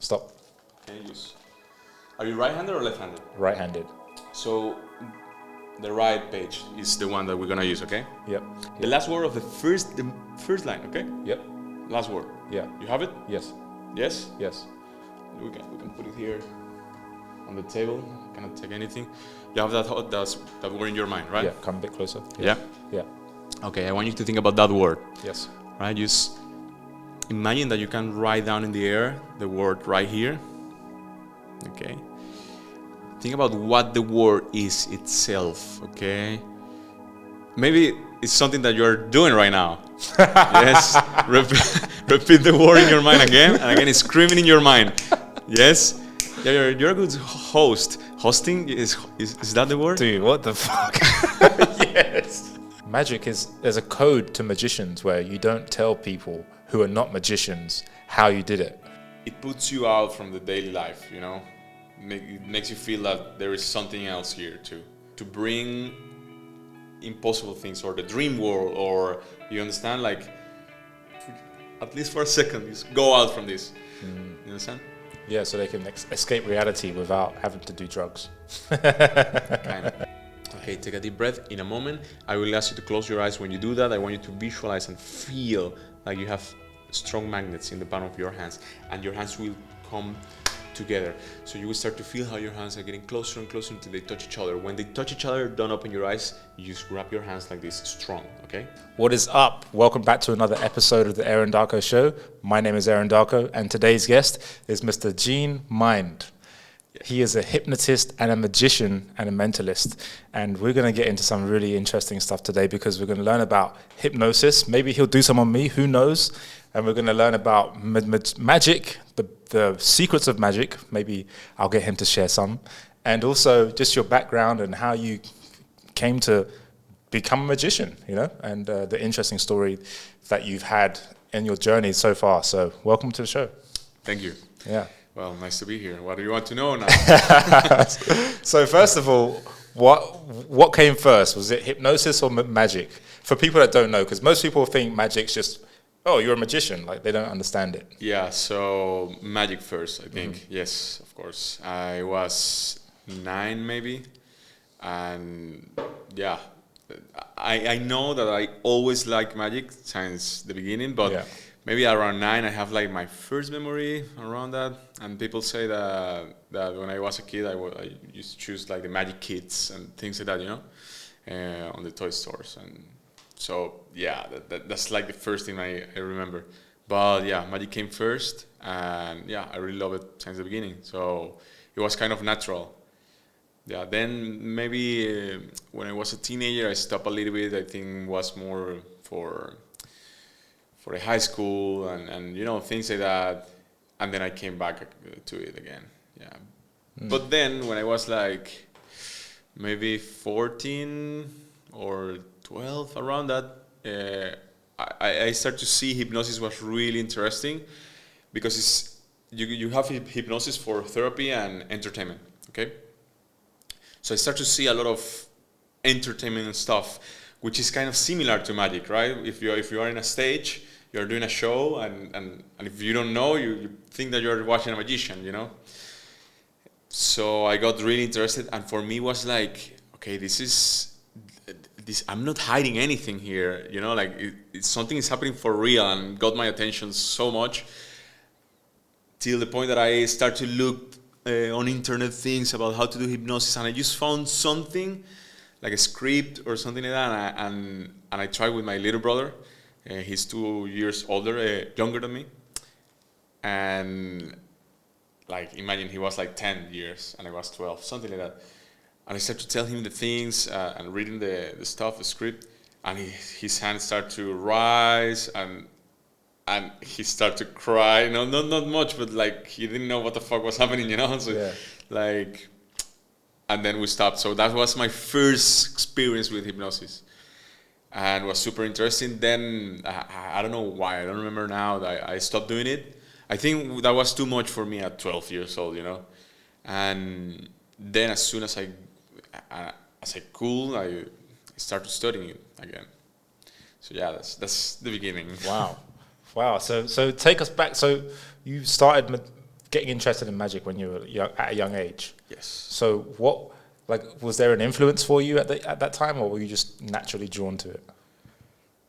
Stop. Okay, use. Are you right-handed or left-handed? Right-handed. So the right page is the one that we're gonna use, okay? Yep. The last word of the first line, okay? Yep. Last word. Yeah. You have it? Yes. Yes? Yes. We can put it here on the table. Cannot take anything. You have that word in your mind, right? Yeah. Come a bit closer. Yeah? Yeah. Okay, I want you to think about that word. Yes. Right? Just imagine that you can write down in the air the word right here. Okay. Think about what the word is itself, okay? Maybe it's something that you're doing right now. Yes. Repeat the word in your mind again, and again it's screaming in your mind. Yes. Yeah, you're a good host. Hosting is that the word? Dude, what the fuck? Yes. Magic there's a code to magicians where you don't tell people who are not magicians how you did it. It puts you out from the daily life, you know? It makes you feel that there is something else here too. To bring impossible things or the dream world, or you understand, like at least for a second, just go out from this. You understand? Yeah, so they can escape reality without having to do drugs. Kind of. Okay, take a deep breath. In a moment, I will ask you to close your eyes. When you do that, I want you to visualize and feel like you have strong magnets in the palm of your hands, and your hands will come together. So you will start to feel how your hands are getting closer and closer until they touch each other. When they touch each other, don't open your eyes. You just grab your hands like this, strong, okay? What is up? Welcome back to another episode of the Aaron Darko Show. My name is Aaron Darko, and today's guest is Mr. Gene Mind. He is a hypnotist and a magician and a mentalist. And we're going to get into some really interesting stuff today because we're going to learn about hypnosis. Maybe he'll do some on me, who knows? And we're going to learn about magic, the secrets of magic. Maybe I'll get him to share some. And also just your background and how you came to become a magician, you know, and the interesting story that you've had in your journey so far. So welcome to the show. Thank you. Yeah. Well, nice to be here. What do you want to know now? So first of all, what came first? Was it hypnosis or magic? For people that don't know, because most people think magic's just, oh, you're a magician. Like, they don't understand it. Yeah, so magic first, I think. Yes, of course. I was 9 maybe. And yeah, I know that I always liked magic since the beginning, but maybe around 9 I have like my first memory around that. And people say that when I was a kid, I used to choose like the magic kits and things like that, you know, on the toy stores. And so yeah, that's like the first thing I remember. But yeah, magic came first, and yeah, I really love it since the beginning. So it was kind of natural. Yeah, then maybe when I was a teenager, I stopped a little bit. I think was more for the high school and you know, things like that. And then I came back to it again. Yeah. But then when I was like maybe 14 or 12, around that, I started to see hypnosis was really interesting because you have hypnosis for therapy and entertainment, okay? So I start to see a lot of entertainment and stuff, which is kind of similar to magic, right? If you are in a stage, you're doing a show, and if you don't know, you think that you're watching a magician, you know? So I got really interested, and for me it was like, okay, this I'm not hiding anything here, you know, like it's something is happening for real, and got my attention so much till the point that I start to look on internet things about how to do hypnosis, and I just found something like a script or something like that, and I tried with my little brother. He's 2 years younger than me, and like imagine he was like 10 years and I was 12, something like that. And I started to tell him the things and reading the stuff, the script, and his hands start to rise and he started to cry. No, not much, but like he didn't know what the fuck was happening, you know. So like, and then we stopped. So that was my first experience with hypnosis, and it was super interesting. Then I don't know why, I don't remember now, that I stopped doing it. I think that was too much for me at 12 years old, you know. And then as soon as I could, I started studying it again. So yeah, that's the beginning. Wow. So take us back. So you started getting interested in magic when you were at a young age. Yes. So was there an influence for you at that time, or were you just naturally drawn to it?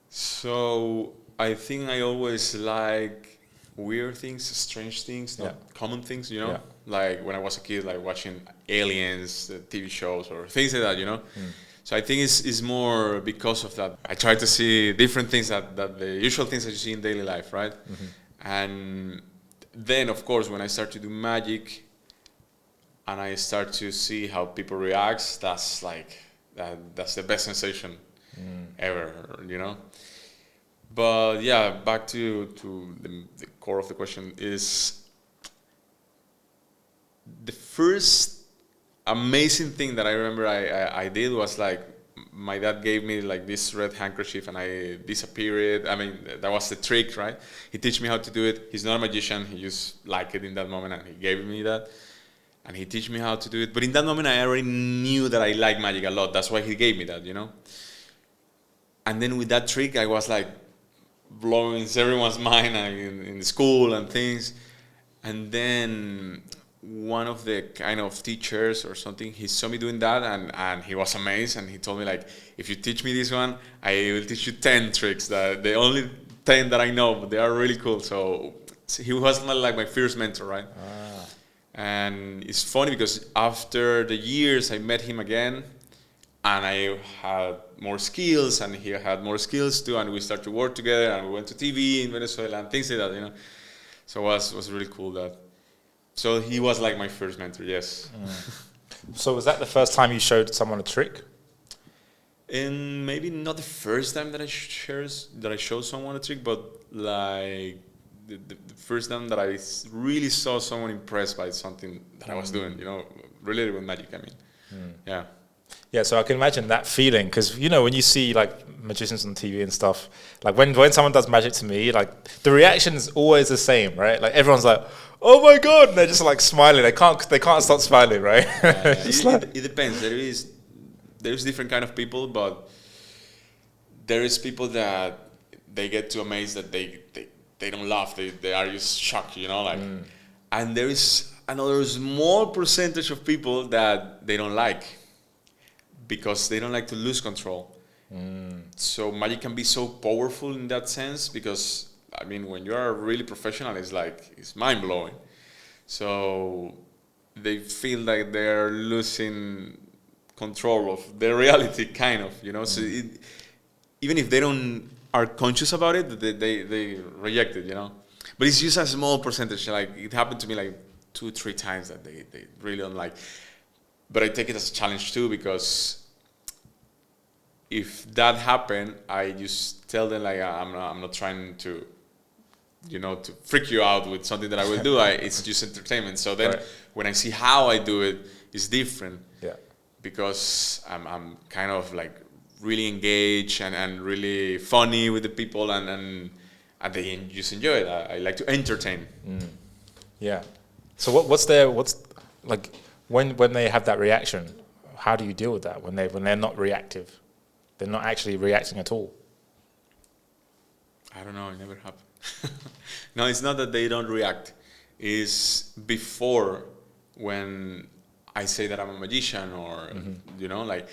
So I think I always like weird things, strange things, not common things, you know? Yeah. Like when I was a kid, like watching aliens, TV shows or things like that, you know? So I think it's more because of that. I try to see different things that the usual things that you see in daily life, right? And then, of course, when I start to do magic and I start to see how people react, that's the best sensation ever, you know? But yeah, back to the core of the question is the first amazing thing that I remember I did was like my dad gave me like this red handkerchief and I disappeared. I mean, that was the trick, right? He teach me how to do it. He's not a magician. He just liked it in that moment and he gave me that. And he teach me how to do it. But in that moment, I already knew that I like magic a lot. That's why he gave me that, you know? And then with that trick, I was like blowing everyone's mind in school and things. And then one of the kind of teachers or something, he saw me doing that and he was amazed and he told me like, if you teach me this one, I will teach you 10 tricks. That the only 10 that I know, but they are really cool. So he was like my first mentor, right? And it's funny because after the years I met him again and I had more skills and he had more skills too, and we started to work together and we went to TV in Venezuela and things like that, you know. So it was really cool that. So he was like my first mentor, yes. So was that the first time you showed someone a trick? And maybe not the first time that I showed someone a trick, but like the first time that I really saw someone impressed by something that I was doing, you know, related with magic, I mean. Yeah. Yeah, so I can imagine that feeling, because, you know, when you see, like, magicians on TV and stuff, like, when someone does magic to me, like, the reaction is always the same, right? Like, everyone's like, oh, my God, and they're just, like, smiling. They can't stop smiling, right? It depends. There's different kind of people, but there is people that they get too amazed that they don't laugh. They are just shocked, you know, like, and there is another small percentage of people that they don't like, because they don't like to lose control. So magic can be so powerful in that sense, because I mean, when you are really professional, it's mind-blowing. So they feel like they're losing control of their reality, kind of, you know. So even if they don't are conscious about it, they reject it, you know. But it's just a small percentage. Like, it happened to me like 2-3 times that they really don't like. But I take it as a challenge too, because if that happened, I just tell them like, I'm not trying to, you know, to freak you out with something that I will do. It's just entertainment. So then when I see how I do it, it's different. Yeah. Because I'm kind of like really engaged and really funny with the people, and they just enjoy it. I like to entertain. Yeah. So what's like when they have that reaction, how do you deal with that when they're not reactive? They're not actually reacting at all. I don't know. It never happened. No, it's not that they don't react. It's before, when I say that I'm a magician, or you know, like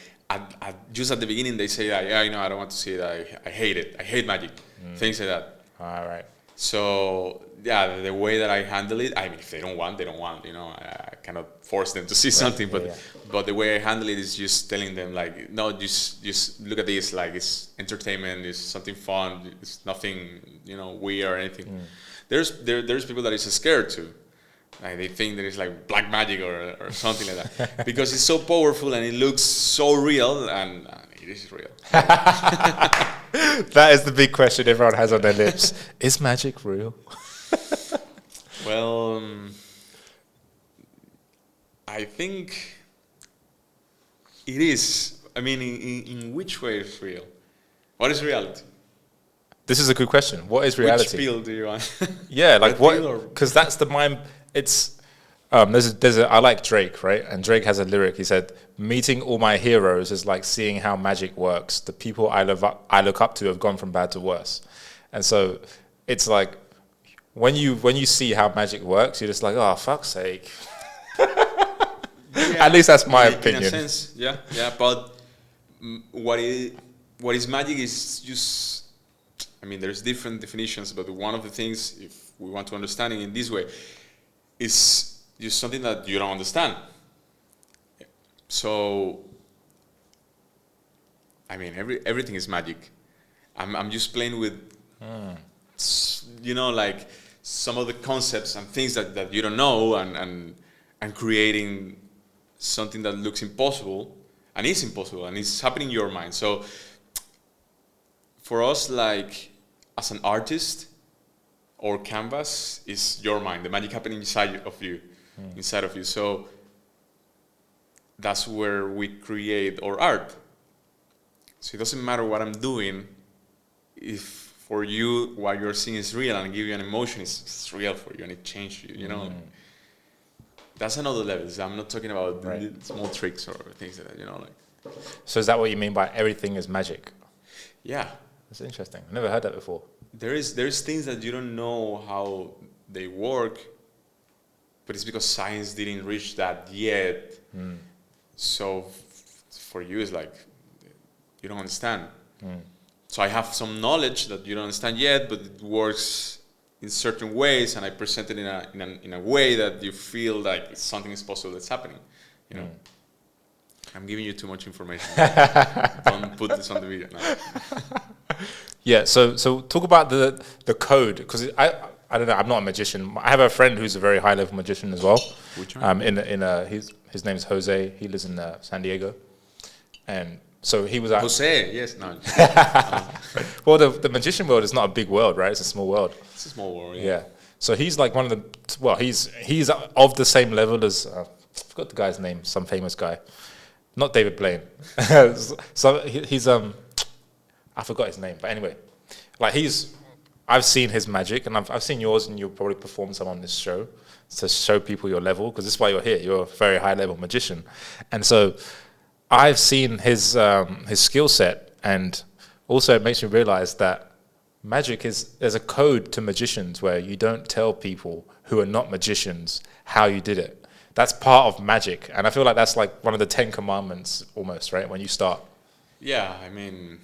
just at the beginning they say that, yeah, you know, I don't want to see it. I hate it. I hate magic. Things like that. All right. So yeah, the way that I handle it, I mean, if they don't want, they don't want. You know, I cannot force them to see something. But the way I handle it is just telling them like, no, just look at this. Like, it's entertainment. It's something fun. It's nothing, you know, weird or anything. There's people that is scared too. Like, they think that it's like black magic or something like that, because it's so powerful and it looks so real, and it is real. That is the big question everyone has on their lips. Is magic real? Well, I think it is. I mean, in which way is real? What is reality? This is a good question. What is reality? Which pill do you want? Yeah, like what? Because that's the mind. It's I like Drake, right? And Drake has a lyric. He said, "Meeting all my heroes is like seeing how magic works. The people I look up to have gone from bad to worse." And so it's like when you see how magic works, you're just like, oh, fuck's sake. Yeah, At least that's my in opinion. a sense, yeah. But what is magic is just. I mean, there's different definitions, but one of the things, if we want to understand it in this way, is just something that you don't understand. So, I mean, everything is magic. I'm just playing with, like some of the concepts and things that you don't know, and creating something that looks impossible and is impossible and it's happening in your mind. So, for us, like as an artist, our canvas is your mind. The magic happening inside of you. So that's where we create our art. So it doesn't matter what I'm doing. If for you what you're seeing is real and give you an emotion, it's real for you and it changed you. You know, that's another level. So I'm not talking about small tricks or things like that. Like. So is that what you mean by everything is magic? Yeah. That's interesting. I've never heard that before. There's things that you don't know how they work, but it's because science didn't reach that yet. So for you, it's like you don't understand. So I have some knowledge that you don't understand yet, but it works in certain ways, and I present it in a way that you feel like something is possible that's happening. You know. I'm giving you too much information. Don't put this on the video. No. Yeah, so talk about the code, because I don't know, I'm not a magician. I have a friend who's a very high level magician as well. Which one? His name is Jose. He lives in San Diego, and so he was at Jose. Yes, no. Well, the magician world is not a big world, right? It's a small world. It's a small world. Yeah. So he's like one of the he's of the same level as I forgot the guy's name, some famous guy, not David Blaine. So he's I forgot his name, but anyway, like I've seen his magic, and I've seen yours, and you'll probably perform some on this show to show people your level, because this is why you're here. You're a very high level magician, and so I've seen his skill set, and also it makes me realize that magic there's a code to magicians where you don't tell people who are not magicians how you did it. That's part of magic, and I feel like that's like one of the 10 commandments almost, right? When you start. Yeah, I mean.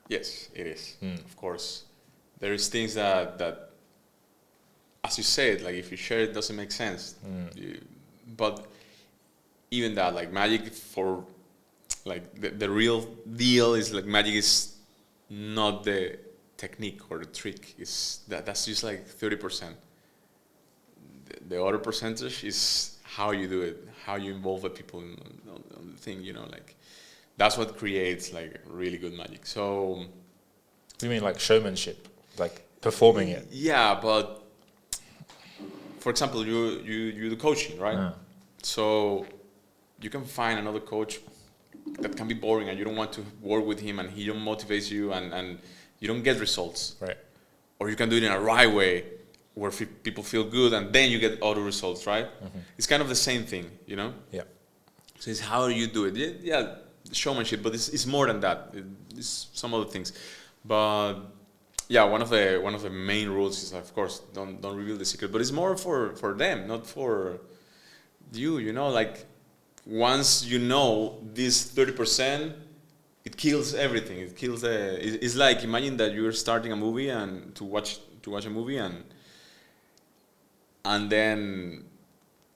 Yes, it is. Of course, there is things that, as you said, like if you share it, doesn't make sense. But even that, like magic for, like the real deal is like magic is not the technique or the trick. That's just like 30%. The other percentage is how you do it, how you involve the people on the thing. Like. That's what creates like really good magic. So, You mean like showmanship, like performing it? Yeah, but for example, you do coaching, right? Yeah. So you can find another coach that can be boring, and you don't want to work with him, and he don't motivates you, and you don't get results. Right. Or you can do it in a right way, where people feel good, and then you get other results, right? It's kind of the same thing, Yeah. So it's how you do it. Yeah. Showmanship, but it's more than that. It's some other things, but yeah, one of the main rules is, of course, don't reveal the secret. But it's more for them, not for you. Like once you know this 30%, it kills everything. It kills it's like, imagine that you're starting a movie and to watch a movie, and then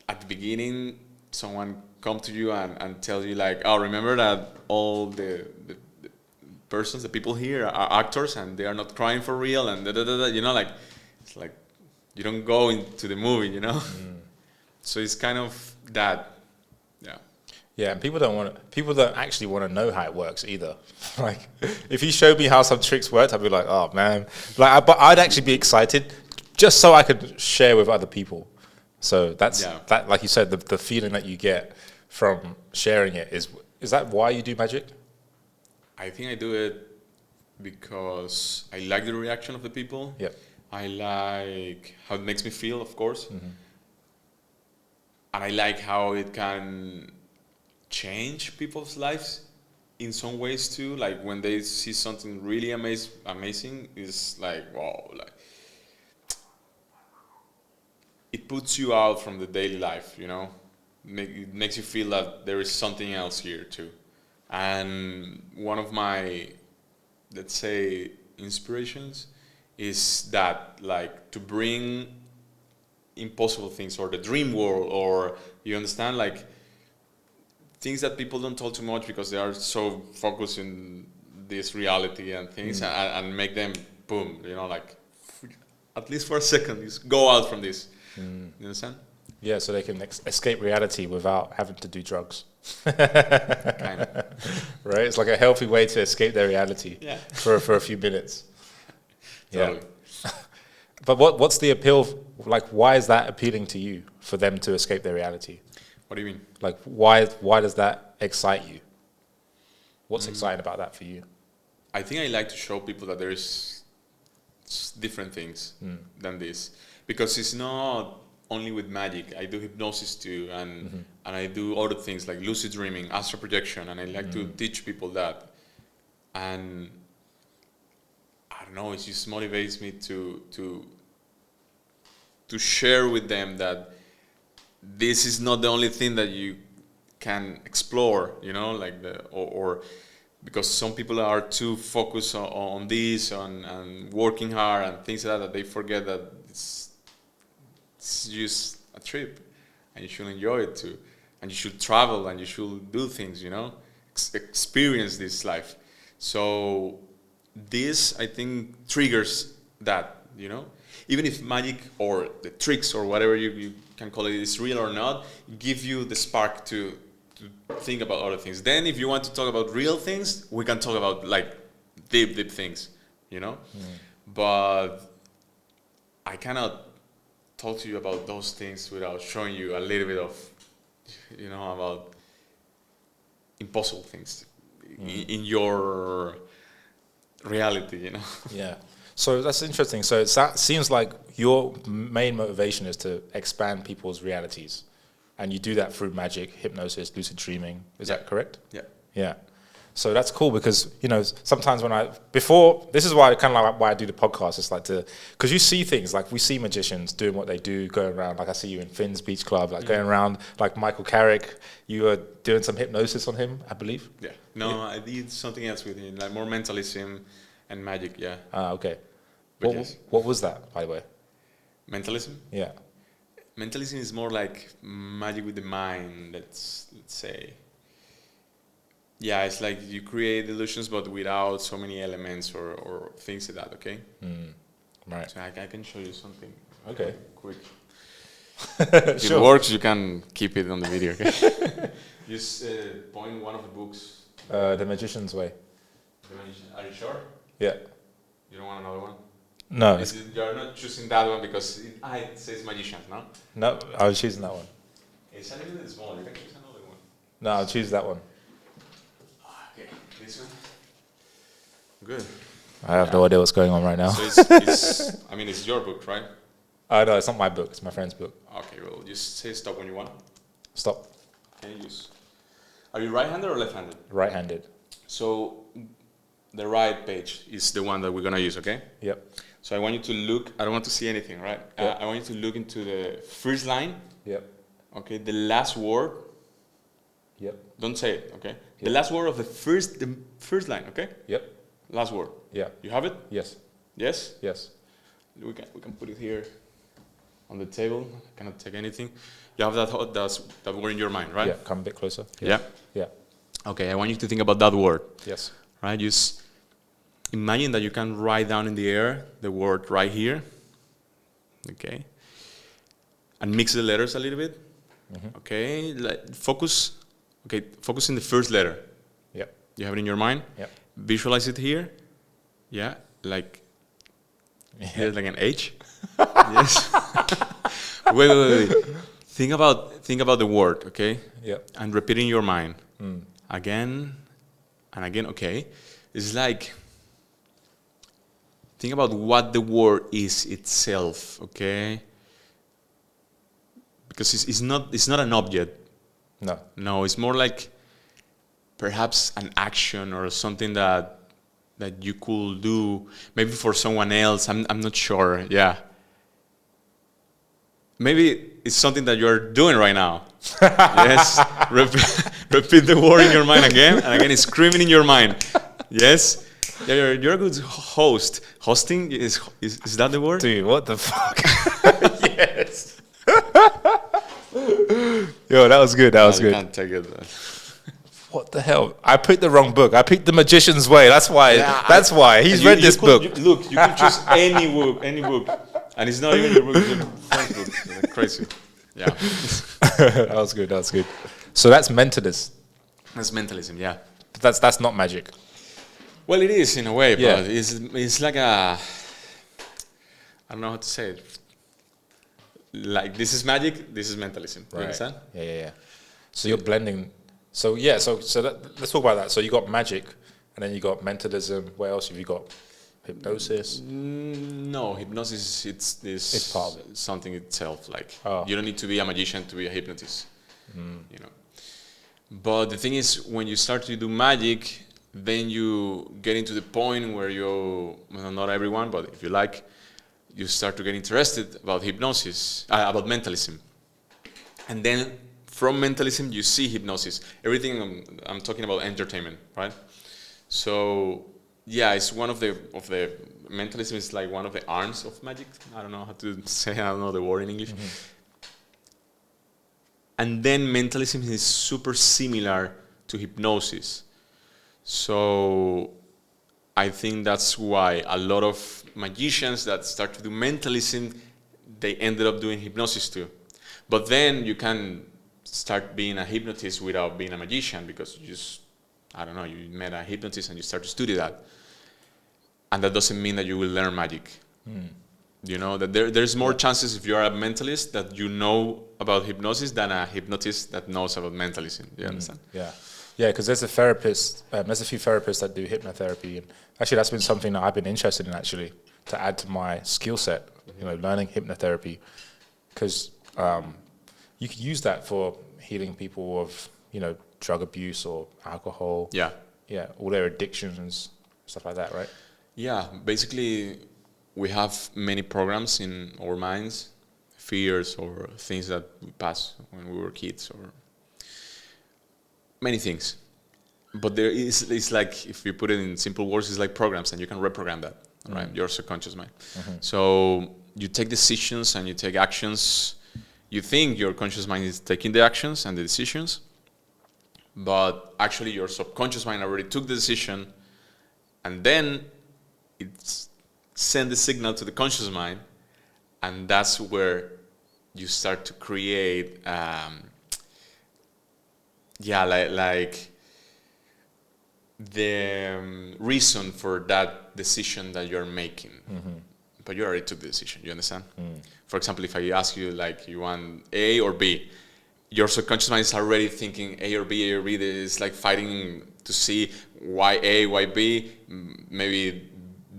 at the beginning someone come to you and tell you like, oh, remember that all the persons, the people here are actors, and they are not crying for real, and like it's like you don't go into the movie, So it's kind of that, yeah. Yeah, and people don't actually want to know how it works either. Like, if you showed me how some tricks worked, I'd be like, oh man, but I'd actually be excited just so I could share with other people. So that, like you said, the feeling that you get from sharing it is that why you do magic? I think I do it because I like the reaction of the people. Yeah. I like how it makes me feel, of course. And I like how it can change people's lives in some ways too. Like when they see something really amazing, it's like, wow. Like it puts you out from the daily life, it makes you feel that there is something else here too. And one of my, let's say, inspirations is that, like, to bring impossible things, or the dream world, or, you understand, like, things that people don't talk too much because they are so focused in this reality and things, and make them, boom, like, at least for a second, just go out from this. You understand? Yeah, so they can escape reality without having to do drugs. Kind of. Right? It's like a healthy way to escape their reality for a few minutes. Totally. Yeah. But what's the appeal? Like, why is that appealing to you, for them to escape their reality? What do you mean? Like, why does that excite you? What's exciting about that for you? I think I like to show people that there is different things than this, because it's not only with magic. I do hypnosis too, and I do other things like lucid dreaming, astral projection, and I like to teach people that. And I don't know, it just motivates me to share with them that this is not the only thing that you can explore, like or because some people are too focused on this and working hard and things like that they forget that it's just a trip, and you should enjoy it too, and you should travel, and you should do things, experience this life. So this, I think, triggers that, even if magic or the tricks or whatever you can call it is real or not, give you the spark to think about other things. Then if you want to talk about real things, we can talk about, like, deep things, But I cannot talk to you about those things without showing you a little bit of, about impossible things in your reality, Yeah. So that's interesting. So it seems like your main motivation is to expand people's realities, and you do that through magic, hypnosis, lucid dreaming. Is that correct? Yeah. Yeah. So that's cool, because, sometimes this is why I do the podcast. It's like because you see things, like we see magicians doing what they do, going around, like I see you in Finn's Beach Club, like going around, like Michael Carrick, you were doing some hypnosis on him, I believe. Yeah. No, I did something else with him, like more mentalism and magic, yeah. Ah, okay. Yes. What was that, by the way? Mentalism? Yeah. Mentalism is more like magic with the mind, let's say. Yeah, it's like you create illusions, but without so many elements or things like that, okay? Right. So I can show you something. Okay. Quick. If it works, you can keep it on the video, okay? Just point one of the books. The Magician's Way. Are you sure? Yeah. You don't want another one? No. You're not choosing that one because it says magicians, no? No, I was choosing that one. It's a little bit small. You can choose another one. No, I'll choose that one. Okay, this one. Good. I have no idea what's going on right now. So it's your book, right? No, it's not my book. It's my friend's book. Okay, well, just say stop when you want. Stop. Okay, are you right-handed or left-handed? Right-handed. So the right page is the one that we're gonna use, okay? Yep. So I want you to look. I don't want to see anything, right? Yep. I want you to look into the first line. Yep. Okay, the last word. Yep. Don't say it, okay? Yep. The last word of the first line, okay? Yep. Last word. Yeah. You have it? Yes. Yes? Yes. We can put it here on the table. I cannot take anything. You have that word in your mind, right? Yeah, come a bit closer. Yeah? Yeah. Okay, I want you to think about that word. Yes. Right? Just imagine that you can write down in the air the word right here. Okay? And mix the letters a little bit. Mm-hmm. Okay? Focus in the first letter. Yep. You have it in your mind? Yep. Visualize it here. Yeah? Like an H. Yes. Wait. Think about the word, okay? Yep. And repeat in your mind. Again and again, okay? It's like, think about what the word is itself, okay? Because it's not an object. No. No, it's more like perhaps an action or something that you could do, maybe for someone else. I'm not sure. Yeah. maybe it's something that you're doing right now. Yes. Repeat the word in your mind again and again. It's screaming in your mind. Yes. Yeah, you're a good host. Hosting is that the word? Dude, what the fuck? Yes. Yo, that was good. That was good. I can't take it. What the hell? I picked the wrong book. I picked The Magician's Way. That's why. Yeah, that's why. He's read this book. Look, you can choose any book, and it's not even your book. It's your friend's book. It's like crazy. Yeah. That was good. That was good. So that's Mentalist. That's mentalism. Yeah. But that's not magic. Well, it is in a way, Yeah. but it's like a, I don't know how to say it. Like this is magic, this is mentalism. You understand? Yeah. So you're blending. So yeah. So let's talk about that. So you got magic, and then you got mentalism. What else have you got? Hypnosis. No, hypnosis. It's part of it. something itself. Like Oh. you don't need to be a magician to be a hypnotist. You know. But the thing is, when you start to do magic, then you get into the point where well, not everyone, but if you like, you start to get interested about hypnosis, about mentalism. And then from mentalism, you see hypnosis. Everything I'm talking about entertainment, right? So yeah, it's one of the mentalism is like one of the arms of magic. I don't know how to say, I don't know the word in English. And then mentalism is super similar to hypnosis. So I think that's why a lot of magicians that start to do mentalism, they ended up doing hypnosis too. But then you can start being a hypnotist without being a magician, because you just, I don't know, you met a hypnotist and you start to study that. And that doesn't mean that you will learn magic. You know, that there's more chances if you're a mentalist that you know about hypnosis than a hypnotist that knows about mentalism. Do you understand? Yeah. Yeah, because there's a therapist, there's a few therapists that do hypnotherapy, and actually that's been something that I've been interested in, actually, to add to my skill set, you know, learning hypnotherapy, because you could use that for healing people of, you know, drug abuse or alcohol. Yeah. Yeah, all their addictions and stuff like that, right? Yeah, basically we have many programs in our minds, fears or things that we passed when we were kids or many things. But it's like, if you put it in simple words, it's like programs, and you can reprogram that, right? Your subconscious mind. So you take decisions and you take actions. You think your conscious mind is taking the actions and the decisions, but actually your subconscious mind already took the decision, and then it sends the signal to the conscious mind, and that's where you start to create like the reason for that decision that you're making. But you already took the decision, you understand? For example, if I ask you, like, you want A or B, your subconscious mind is already thinking A or B, it's like fighting to see why A, why B, maybe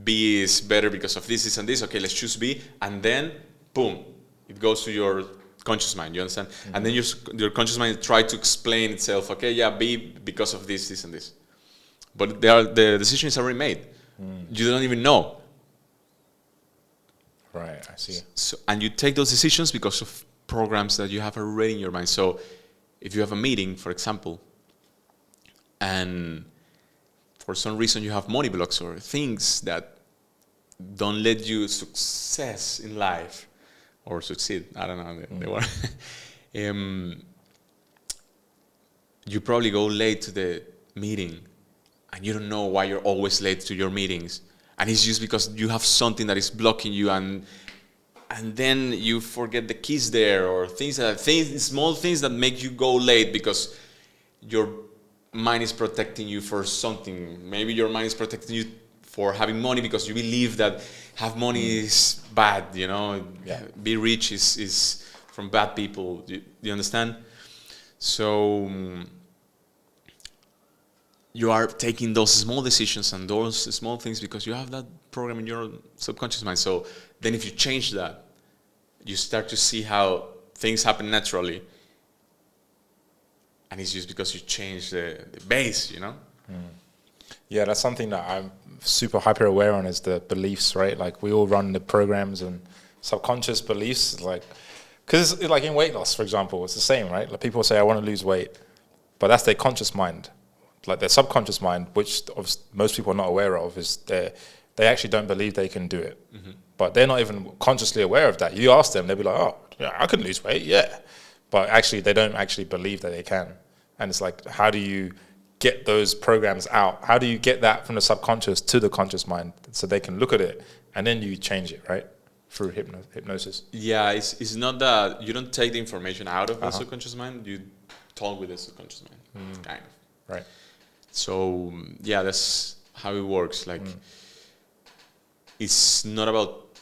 B is better because of this and this, okay, let's choose B, and then, boom, it goes to your conscious mind, you understand? And then your conscious mind try to explain itself, okay, yeah, B because of this and this. But the decision is already made. You don't even know. Right, I see. So, and you take those decisions because of programs that you have already in your mind. So if you have a meeting, for example, and for some reason you have money blocks or things that don't let you success in life, or succeed, I don't know the word. You probably go late to the meeting, and you don't know why you're always late to your meetings, and it's just because you have something that is blocking you, and then you forget the keys there, or small things that make you go late because your mind is protecting you for something. Maybe your mind is protecting you for having money because you believe that have money is bad, you know. Yeah. Be rich is from bad people. Do you understand? So you are taking those small decisions and those small things because you have that program in your subconscious mind. So then if you change that, you start to see how things happen naturally. And it's just because you change the base, you know? Yeah, that's something that I'm super hyper aware on, is the beliefs, right? Like, we all run the programs and subconscious beliefs. Like, Because like in weight loss, for example, it's the same, right? Like people say, I want to lose weight, but that's their conscious mind. Like their subconscious mind, which most people are not aware of, is they actually don't believe they can do it. But they're not even consciously aware of that. You ask them, they'll be like, oh, yeah, I can lose weight, yeah. But actually, they don't actually believe that they can. And it's like, how do you get those programs out? How do you get that from the subconscious to the conscious mind so they can look at it and then you change it, right? Through hypnosis. Yeah, it's not that you don't take the information out of the subconscious mind, you talk with the subconscious mind, kind of. Right. So, yeah, that's how it works. Like, it's not about,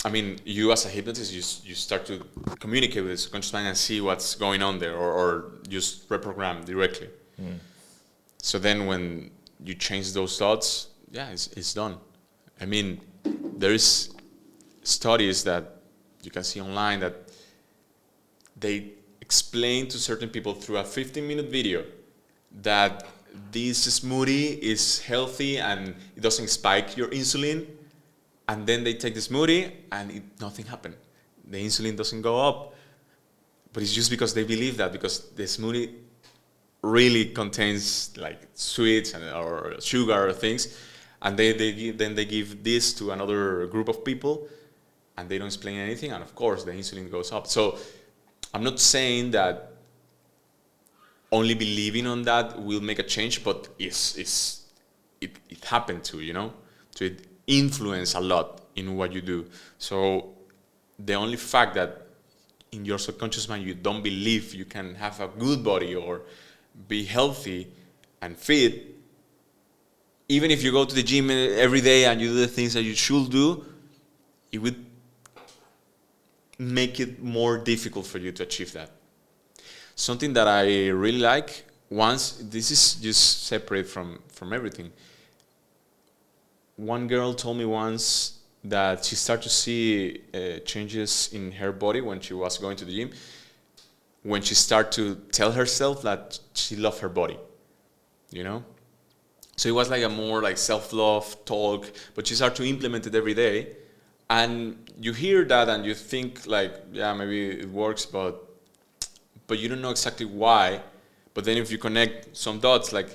I mean, you as a hypnotist, you start to communicate with the subconscious mind and see what's going on there, or just reprogram directly. So then when you change those thoughts, yeah, it's done. I mean, there is studies that you can see online that they explain to certain people through a 15-minute video that this smoothie is healthy and it doesn't spike your insulin, and then they take the smoothie and nothing happened. The insulin doesn't go up, but it's just because they believe that, because the smoothie really contains like sweets or sugar or things, and then they give this to another group of people and they don't explain anything, and of course the insulin goes up. So I'm not saying that only believing on that will make a change, but it happened to, so it influence a lot in what you do. So the only fact that in your subconscious mind you don't believe you can have a good body or be healthy and fit, even if you go to the gym every day and you do the things that you should do, it would make it more difficult for you to achieve that. Something that I really like, this is just separate from everything. One girl told me once that she started to see changes in her body when she was going to the gym, when she started to tell herself that she loved her body, So it was like a more like self-love talk, but she started to implement it every day. And you hear that and you think like, yeah, maybe it works, but you don't know exactly why. But then if you connect some dots, like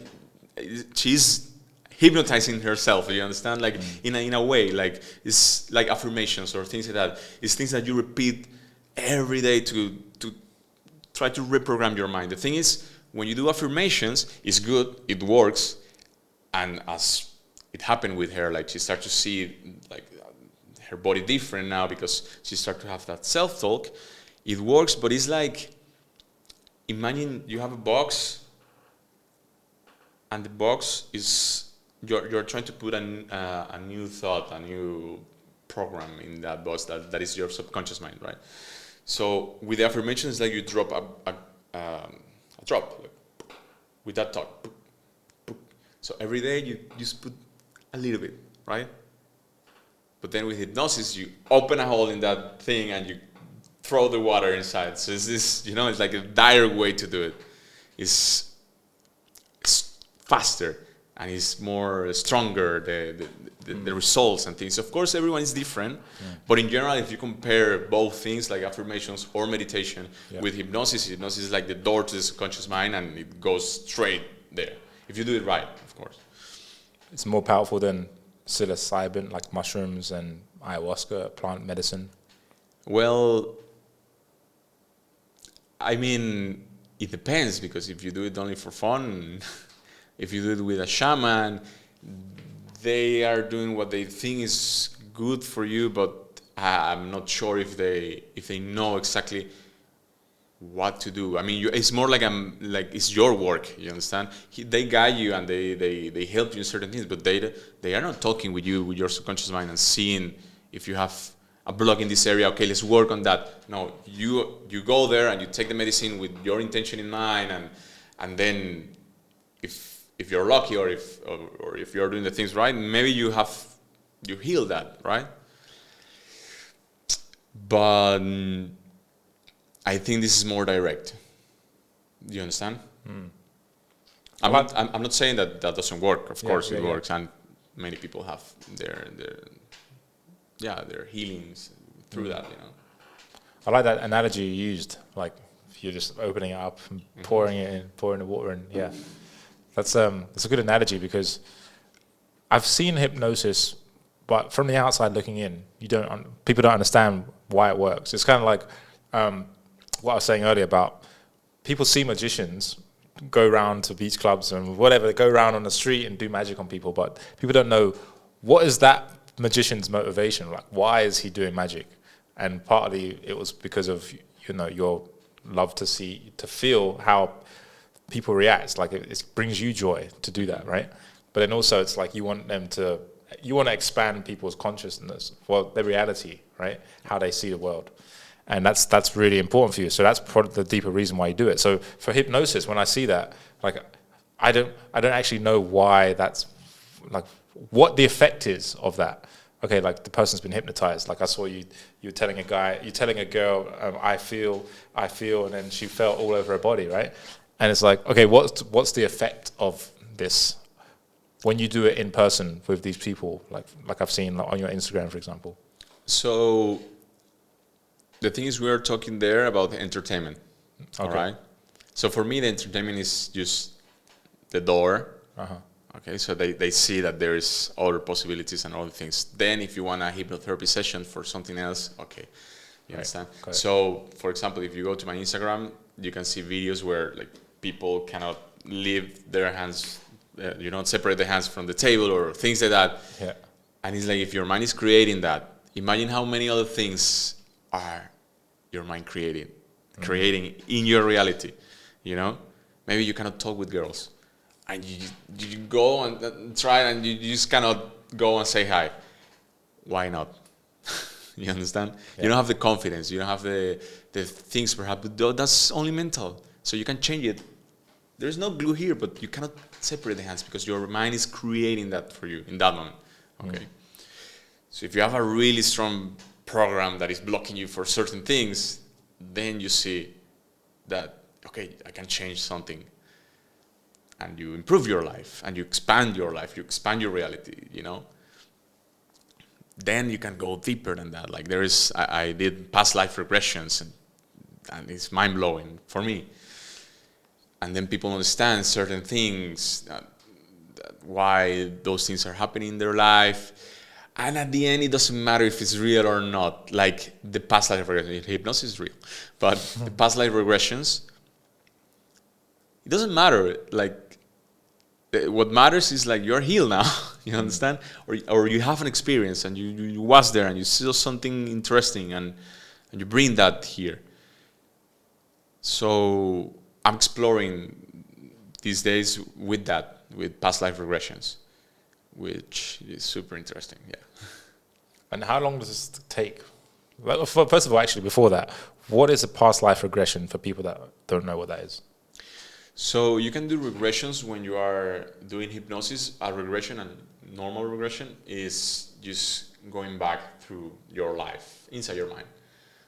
she's hypnotizing herself, you understand? Like in a way, like it's like affirmations or things like that. It's things that you repeat every day to try to reprogram your mind. The thing is, when you do affirmations, it's good, it works, and as it happened with her, like she started to see like her body different now because she started to have that self-talk. It works, but it's like, imagine you have a box, and the box is, you're trying to put a new thought, a new program in that box that is your subconscious mind, right? So with the affirmations, it's like you drop a drop like, with that thought. So every day you just put a little bit, right? But then with hypnosis, you open a hole in that thing and you throw the water inside. So it's this, it's like a direct way to do it. It's faster and it's more stronger, the results and things. Of course, everyone is different, but in general, if you compare both things like affirmations or meditation with hypnosis is like the door to the subconscious mind, and it goes straight there. If you do it right, of course. It's more powerful than psilocybin, like mushrooms and ayahuasca, plant medicine. Well, I mean, it depends, because if you do it only for fun, if you do it with a shaman, they are doing what they think is good for you, but I'm not sure if they know exactly what to do. I mean, it's more like it's your work. You understand? They guide you and they help you in certain things, but they are not talking with you with your subconscious mind and seeing if you have a block in this area. Okay, let's work on that. No, you go there and you take the medicine with your intention in mind, and then if you're lucky or if you're doing the things right, maybe you heal that, right? But I think this is more direct. Do you understand? I'm not saying that doesn't work. Of course it works, and many people have their healings through that. I like that analogy you used. Like you're just opening it up and pouring it in, pouring the water in. Yeah, that's a good analogy because I've seen hypnosis, but from the outside looking in, people don't understand why it works. It's kind of like what I was saying earlier about people see magicians go around to beach clubs and whatever, they go around on the street and do magic on people, but people don't know what is that magician's motivation. Like, why is he doing magic? And partly it was because of your love to feel how people react. Like it brings you joy to do that, right? But then also it's like you want to expand people's consciousness, well, their reality, right? How they see the world. And that's really important for you. So that's probably the deeper reason why you do it. So for hypnosis, when I see that, like I don't actually know why that's like what the effect is of that. Okay, like the person's been hypnotized. Like I saw you're telling a girl, I feel, and then she felt all over her body, right? And it's like, okay, what's the effect of this when you do it in person with these people, like I've seen on your Instagram, for example? So the thing is, we are talking there about the entertainment. Okay. All right. So for me, the entertainment is just the door. Okay. So they see that there is other possibilities and other things. Then, if you want a hypnotherapy session for something else, okay, you understand. So, for example, if you go to my Instagram, you can see videos where like people cannot leave their hands, separate their hands from the table or things like that. Yeah. And it's like if your mind is creating that, imagine how many other things are your mind creating in your reality. Maybe you cannot talk with girls, and you go and try, and you just cannot go and say hi. Why not? You understand? Yeah. You don't have the confidence. You don't have the things, perhaps. That's only mental. So you can change it. There's no glue here, but you cannot separate the hands because your mind is creating that for you in that moment. Okay. So if you have a really strong program that is blocking you for certain things, then you see that, okay, I can change something. And you improve your life, and you expand your life, you expand your reality, Then you can go deeper than that. Like I did past life regressions, and it's mind-blowing for me. And then people understand certain things, that why those things are happening in their life. And at the end, it doesn't matter if it's real or not. Like the past life regression, hypnosis is real, but the past life regressions, it doesn't matter. Like what matters is like you're healed now. You understand, or you have an experience and you was there and you saw something interesting and you bring that here. So I'm exploring these days with past life regressions, which is super interesting. Yeah. And how long does this take? Well, first of all, actually, before that, what is a past life regression for people that don't know what that is? So you can do regressions when you are doing hypnosis. A regression and normal regression is just going back through your life inside your mind.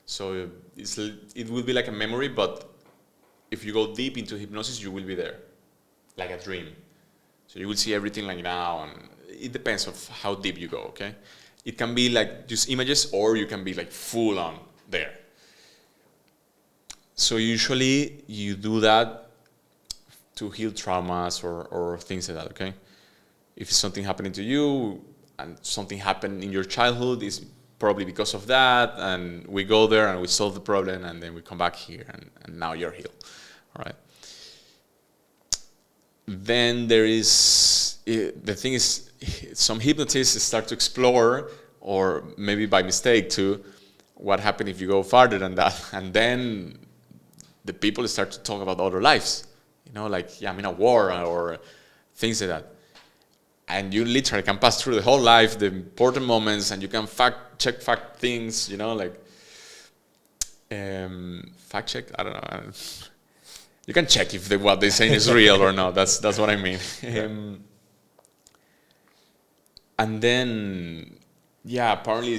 So it will be like a memory, but if you go deep into hypnosis, you will be there, like a dream. So you will see everything like now, and it depends of how deep you go, okay? It can be like just images, or you can be like full on there. So usually you do that to heal traumas or things like that, okay? If something happening to you and something happened in your childhood, it's probably because of that, and we go there and we solve the problem, and then we come back here, and now you're healed, all right? Then there is, the thing is, some hypnotists start to explore, or maybe by mistake too, what happened if you go farther than that, and then the people start to talk about other lives, like, yeah, I'm in a war, or things like that. And you literally can pass through the whole life, the important moments, and you can check things, like, fact check, I don't know. You can check if what they're saying is real or not. That's what I mean. And then, yeah, apparently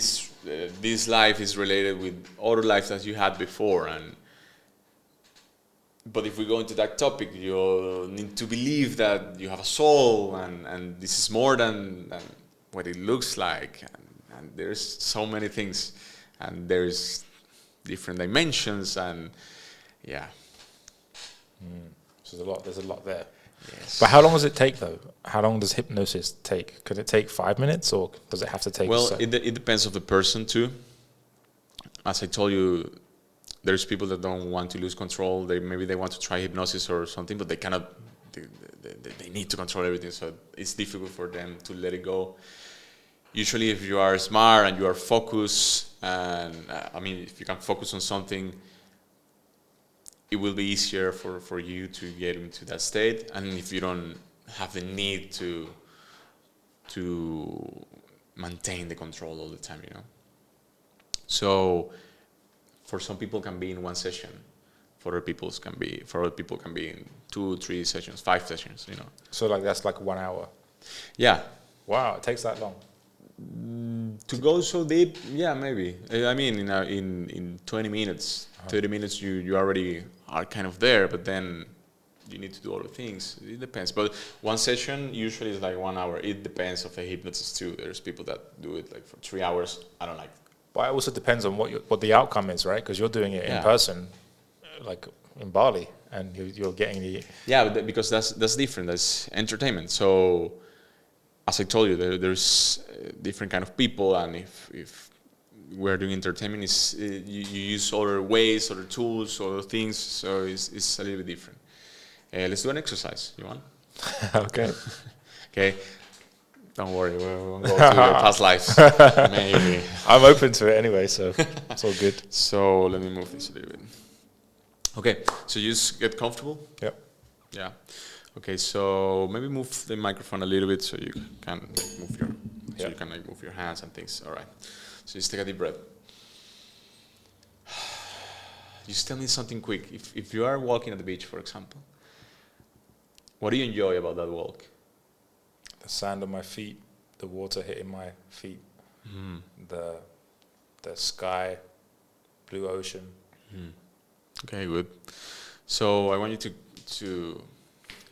this life is related with other lives that you had before. But if we go into that topic, you need to believe that you have a soul, and this is more than what it looks like. And there's so many things. And there's different dimensions, and yeah. So there's a lot there. Yes. But how long does it take though? How long does hypnosis take? Could it take 5 minutes, or does it have to take? Well, it depends of the person too. As I told you, there's people that don't want to lose control. Maybe they want to try hypnosis or something, but they cannot. They need to control everything, so it's difficult for them to let it go. Usually, if you are smart and you are focused, and if you can focus on something, it will be easier for you to get into that state. And if you don't have the need to maintain the control all the time, So, for some people, can be in one session. For other people, can be in 2, 3 sessions, 5 sessions. So that's like 1 hour. Yeah. Wow, it takes that long. To go so deep, yeah, maybe. In 20 minutes, 30 minutes, you already are kind of there, but then you need to do other things. It depends. But one session usually is like 1 hour. It depends of the hypnotist too. There's people that do it like for 3 hours. I don't like. But it also depends on what the outcome is, right? Because you're doing it in person, like in Bali, and you're getting the... Yeah, but because that's different. That's entertainment. So, as I told you, there's different kind of people, and if we're doing entertainment, you use other ways, other tools, other things, so it's a little bit different. Let's do an exercise. You want? Okay. Okay. Don't worry, we won't go to your past lives. Maybe. I'm open to it anyway, so it's all good. So let me move this a little bit. Okay, so you just get comfortable? Yep. Yeah. Okay, so maybe move the microphone a little bit so you can move your hands and things. All right. So just take a deep breath. Just tell me something quick. If you are walking at the beach, for example, what do you enjoy about that walk? The sand on my feet, the water hitting my feet, the sky, blue ocean. Okay, good. So I want you to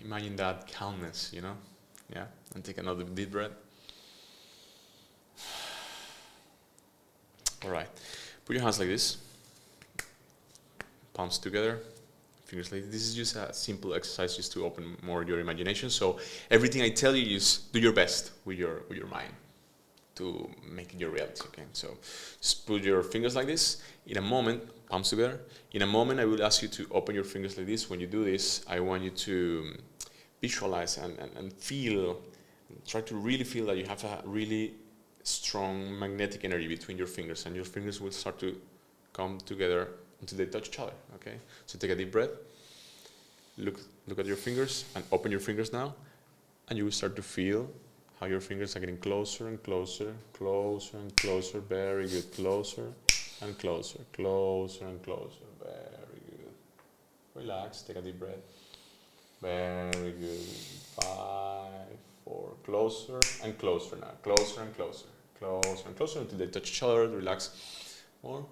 imagine that calmness, Yeah, and take another deep breath. All right. Put your hands like this. Palms together. Fingers like this. This is just a simple exercise just to open more your imagination. So everything I tell you, just do your best with your mind to make it your reality. Okay. So just put your fingers like this. In a moment, palms together. In a moment, I will ask you to open your fingers like this. When you do this, I want you to visualize and feel. Try to really feel that you have a really strong magnetic energy between your fingers, and your fingers will start to come together until they touch each other. Okay, so take a deep breath. Look at your fingers and open your fingers now, and you will start to feel how your fingers are getting closer and closer, closer and closer. Very good. Closer and closer, closer and closer. Very good. Relax. Take a deep breath. Very good. 5, 4. Closer and closer now. Closer and closer. Closer and closer until they touch each other. Relax. More.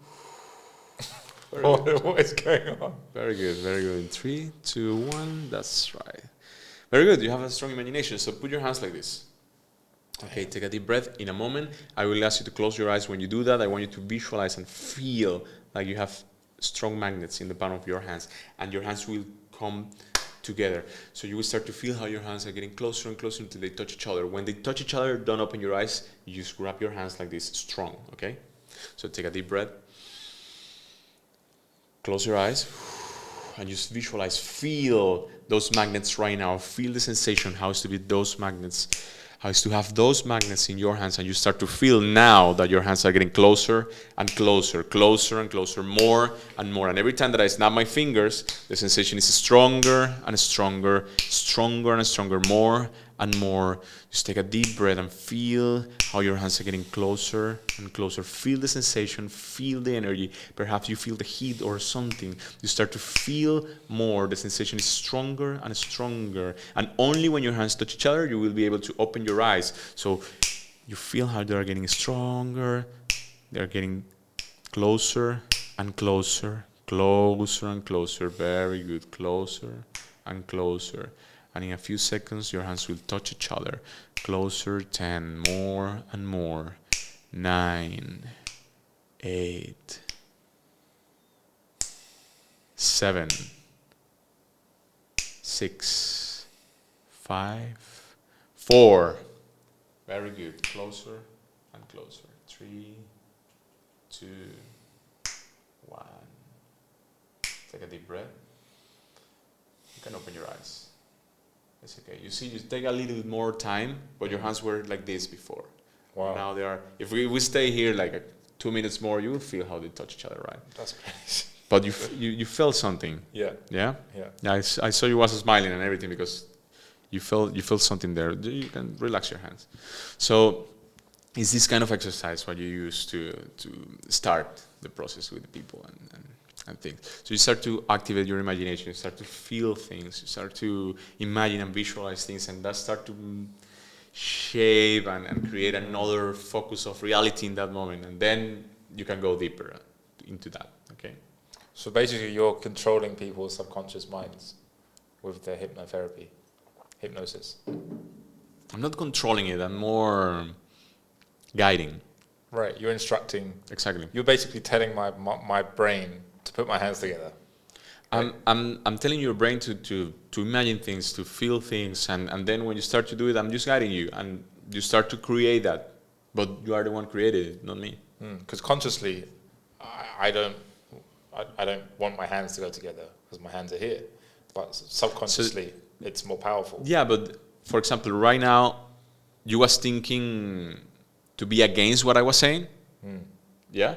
What is going on? Very good, very good. In 3, 2, 1. That's right. Very good. You have a strong imagination. So put your hands like this. Okay, take a deep breath. In a moment, I will ask you to close your eyes. When you do that, I want you to visualize and feel like you have strong magnets in the palm of your hands, and your hands will come together. So you will start to feel how your hands are getting closer and closer until they touch each other. When they touch each other, don't open your eyes. You just grab your hands like this, strong, okay? So take a deep breath. Close your eyes and just visualize, feel those magnets right now. Feel the sensation, how it's to be those magnets, how it's to have those magnets in your hands, and you start to feel now that your hands are getting closer and closer, closer and closer, more and more. And every time that I snap my fingers, the sensation is stronger and stronger, stronger and stronger, more and more. Just take a deep breath and feel how your hands are getting closer and closer. Feel the sensation, feel the energy. Perhaps you feel the heat or something. You start to feel more. The sensation is stronger and stronger. And only when your hands touch each other, you will be able to open your eyes. So you feel how they are getting stronger. They are getting closer and closer, closer and closer. Very good. Closer and closer. And in a few seconds, your hands will touch each other. Closer, 10, more and more. 9, 8, 7, 6, 5, 4. Very good. Closer and closer. 3, 2, 1. Take a deep breath. You can open your eyes. It's okay. You see, you take a little bit more time, but your hands were like this before. Wow. Now they are. If we stay here like 2 minutes more, you will feel how they touch each other, right? That's crazy. But you felt something. Yeah. Yeah. Yeah. Yeah. I saw you was smiling and everything because you felt something there. You can relax your hands. So it's this kind of exercise what you use to start the process with the people and things. So you start to activate your imagination. You start to feel things. You start to imagine and visualize things, and that start to shape and create another focus of reality in that moment. And then you can go deeper into that. Okay. So basically, you're controlling people's subconscious minds with their hypnosis. I'm not controlling it. I'm more guiding. Right. You're instructing. Exactly. You're basically telling my brain to put my hands together. Right? I'm telling your brain to imagine things, to feel things, and then when you start to do it, I'm just guiding you, and you start to create that. But you are the one created it, not me. Because consciously, I don't want my hands to go together because my hands are here. But subconsciously, it's more powerful. Yeah, but for example, right now, you was thinking to be against what I was saying. Yeah.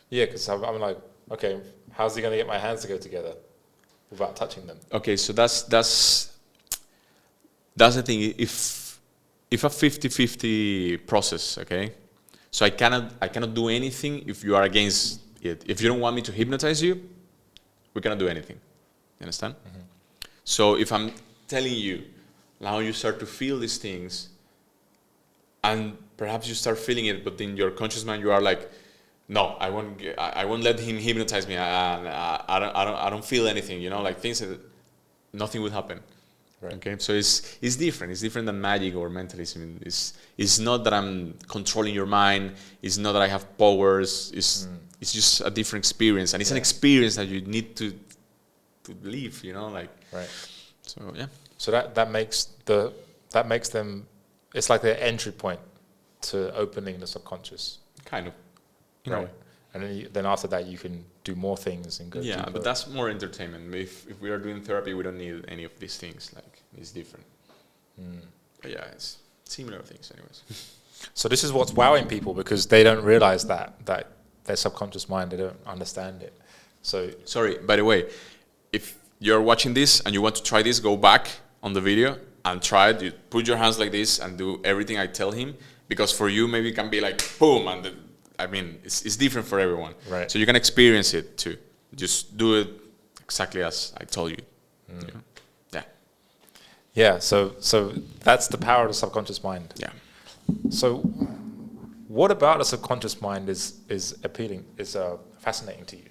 Yeah, because I'm like, okay, how's he going to get my hands to go together without touching them? Okay, so that's the thing. If a 50-50 process, okay, so I cannot do anything if you are against it. If you don't want me to hypnotize you, we cannot do anything. You understand? Mm-hmm. So if I'm telling you, now you start to feel these things, and perhaps you start feeling it, but in your conscious mind you are like, no, I won't let him hypnotize me. I don't feel anything. You know, like things that nothing would happen. Right. Okay, so it's different. It's different than magic or mentalism. It's not that I'm controlling your mind. It's not that I have powers. It's just a different experience, and it's an experience that you need to live. You know, like right. So yeah. So that makes them. It's like their entry point to opening the subconscious. Kind of. Right. And then after that, you can do more things and go deeper. Yeah, but that's more entertainment. If we are doing therapy, we don't need any of these things. Like, it's different. But yeah, it's similar things anyways. So this is what's wowing people because they don't realize that their subconscious mind, they don't understand it. So sorry, by the way, if you're watching this and you want to try this, go back on the video and try it. You put your hands like this and do everything I tell him, because for you maybe it can be like boom, and it's different for everyone. Right. So you can experience it too. Just do it exactly as I told you. You know? Yeah. Yeah. So that's the power of the subconscious mind. Yeah. So what about the subconscious mind is appealing, is fascinating to you?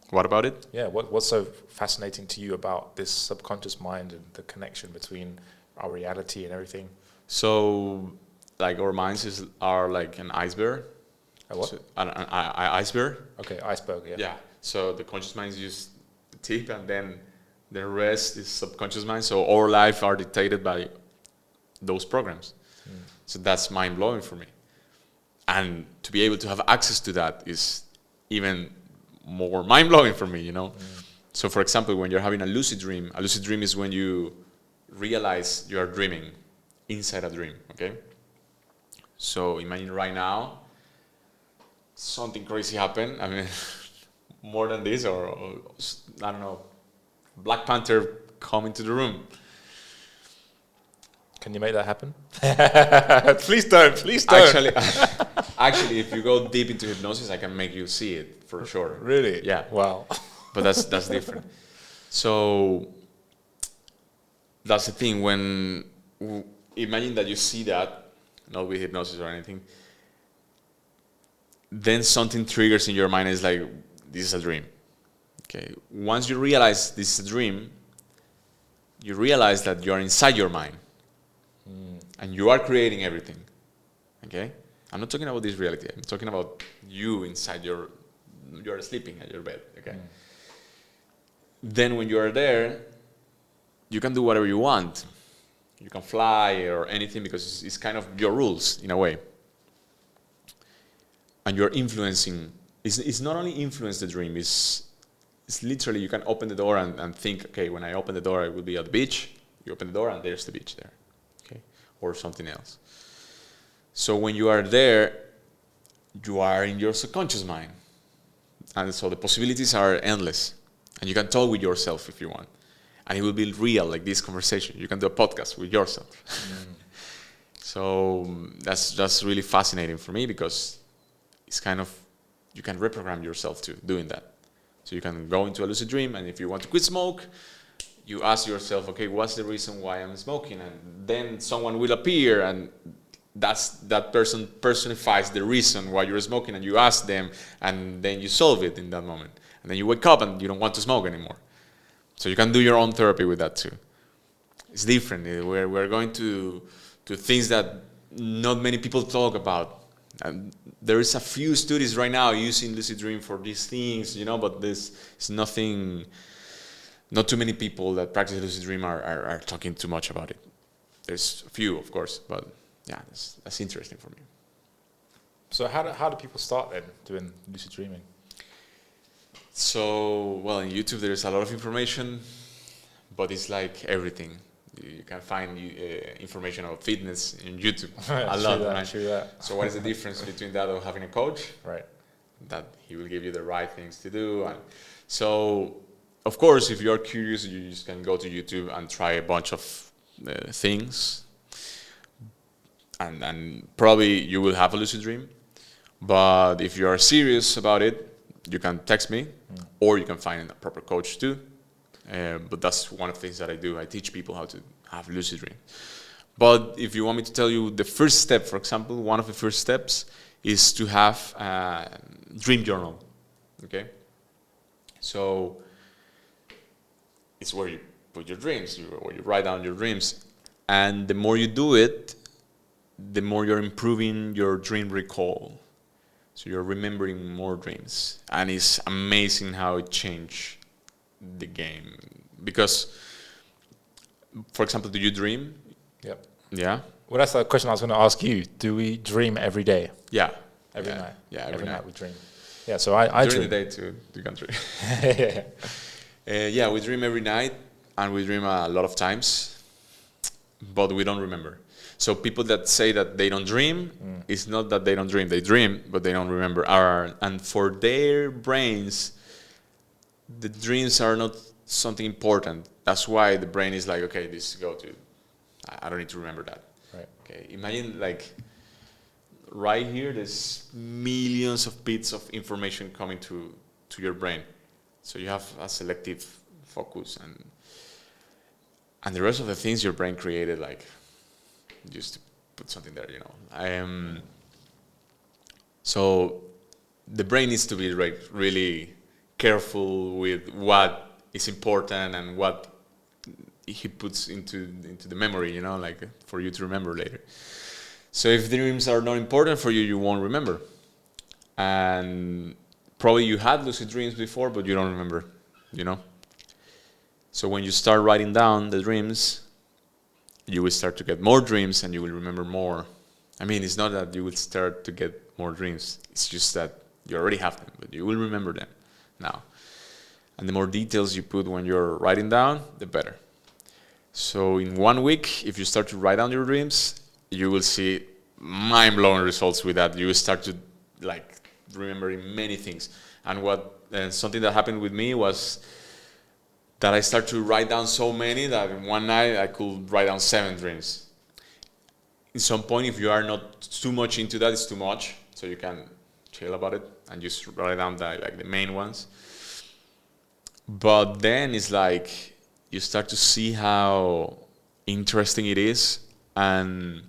What about it? Yeah. What's so fascinating to you about this subconscious mind and the connection between our reality and everything? So, like, our minds are like an iceberg. A what? So, an iceberg. Okay, iceberg. Yeah. Yeah. So the conscious mind is just the tip, and then the rest is subconscious mind. So our life are dictated by those programs. So that's mind blowing for me. And to be able to have access to that is even more mind blowing for me. You know. So for example, when you're having a lucid dream is when you realize you are dreaming inside a dream. Okay. So imagine right now, something crazy happened. I mean, more than this, or I don't know, Black Panther come into the room. Can you make that happen? Please don't. Actually, if you go deep into hypnosis, I can make you see it for sure. Really? Yeah. Wow. But that's different. So that's the thing. When imagine that you see that, not with hypnosis or anything, then something triggers in your mind. Is like, this is a dream. Okay. Once you realize this is a dream, you realize that you are inside your mind, and you are creating everything. Okay. I'm not talking about this reality. I'm talking about you inside you are sleeping at your bed. Okay. then when you are there, you can do whatever you want. You can fly or anything because it's kind of your rules in a way. And you're influencing. It's not only influence the dream, it's literally you can open the door and think, okay, when I open the door, I will be at the beach. You open the door and there's the beach there, okay, or something else. So when you are there, you are in your subconscious mind. And so the possibilities are endless. And you can talk with yourself if you want. And it will be real, like this conversation. You can do a podcast with yourself. So that's really fascinating for me because it's kind of, you can reprogram yourself to doing that. So you can go into a lucid dream, and if you want to quit smoke, you ask yourself, okay, what's the reason why I'm smoking? And then someone will appear, and that person personifies the reason why you're smoking, and you ask them, and then you solve it in that moment. And then you wake up and you don't want to smoke anymore. So you can do your own therapy with that too. It's different. We're going to things that not many people talk about. And there is a few studies right now using lucid dream for these things, but there's nothing, not too many people that practice lucid dream are talking too much about it. There's a few, of course, but yeah, that's interesting for me. So how do people start then doing lucid dreaming? So, well, in YouTube there's a lot of information, but it's like everything. You can find information about fitness in YouTube a lot. Right? So what is the difference between that or having a coach? Right. That he will give you the right things to do. And so, of course, if you're curious, you just can go to YouTube and try a bunch of things. And probably you will have a lucid dream. But if you are serious about it, you can text me, or you can find a proper coach too. But that's one of the things that I do. I teach people how to have lucid dreams. But if you want me to tell you the first step, for example, one of the first steps is to have a dream journal. Okay? So it's where you put your dreams, where you write down your dreams. And the more you do it, the more you're improving your dream recall. So you're remembering more dreams. And it's amazing how it changed the game. Because, for example, do you dream? Yep. Yeah? Well, that's the question I was going to ask you. Do we dream every day? Yeah. Every night? Yeah, every night we dream. Yeah, so I during dream. the day too, you can dream. Yeah, we dream every night, and we dream a lot of times, but we don't remember. So people that say that they don't dream, it's not that they don't dream. They dream, but they don't remember. And for their brains, the dreams are not something important. That's why the brain is like, okay, this go to, I don't need to remember that. Right. Okay, imagine like right here, there's millions of bits of information coming to your brain. So you have a selective focus, and the rest of the things your brain created, like just to put something there, So the brain needs to be really careful with what is important and what he puts into the memory, like for you to remember later. So if dreams are not important for you, you won't remember. And probably you had lucid dreams before, but you don't remember, So when you start writing down the dreams, you will start to get more dreams and you will remember more. I mean, it's not that you will start to get more dreams. It's just that you already have them, but you will remember them now. And the more details you put when you're writing down, the better. So in 1 week, if you start to write down your dreams, you will see mind-blowing results with that. You will start to remembering many things. And something that happened with me was that I started to write down so many that in one night I could write down 7 dreams. At some point, if you are not too much into that, it's too much. So you can chill about it and just write down the main ones. But then it's like you start to see how interesting it is, and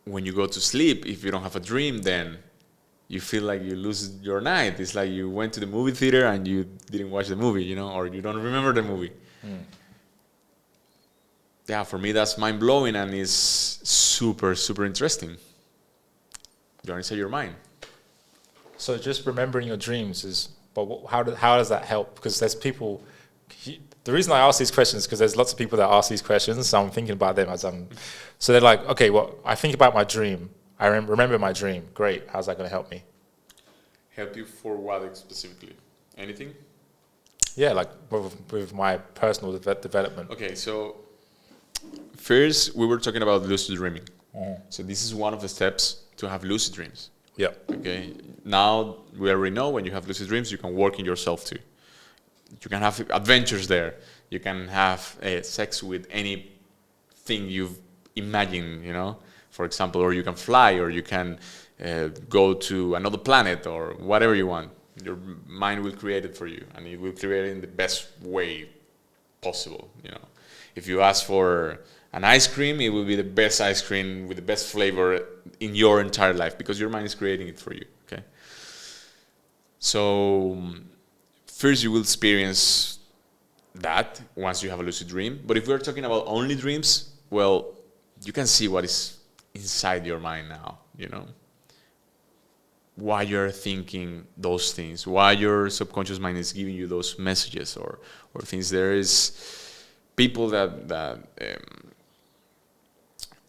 when you go to sleep, if you don't have a dream, then you feel like you lose your night. It's like you went to the movie theater and you didn't watch the movie, or you don't remember the movie. Yeah, for me that's mind-blowing, and it's super, super interesting. You're inside your mind. So just remembering your dreams is, but how does that help? Because there's people. The reason I ask these questions is because there's lots of people that ask these questions. So I'm thinking about them as I'm. So they're like, okay, well, I think about my dream. I remember my dream. Great. How's that going to help me? Help you for what specifically? Anything? Yeah, like with my personal development. Okay, so first we were talking about lucid dreaming. So this is one of the steps to have lucid dreams. Yeah. Okay. Now we already know when you have lucid dreams, you can work in yourself too. You can have adventures there. You can have sex with anything you've imagined, for example, or you can fly, or you can go to another planet, or whatever you want. Your mind will create it for you, and it will create it in the best way possible. If you ask for an ice cream, it will be the best ice cream with the best flavor in your entire life, because your mind is creating it for you. Okay. So first you will experience that once you have a lucid dream. But if we're talking about only dreams, well, you can see what is inside your mind now, why you're thinking those things, why your subconscious mind is giving you those messages or things. There is people that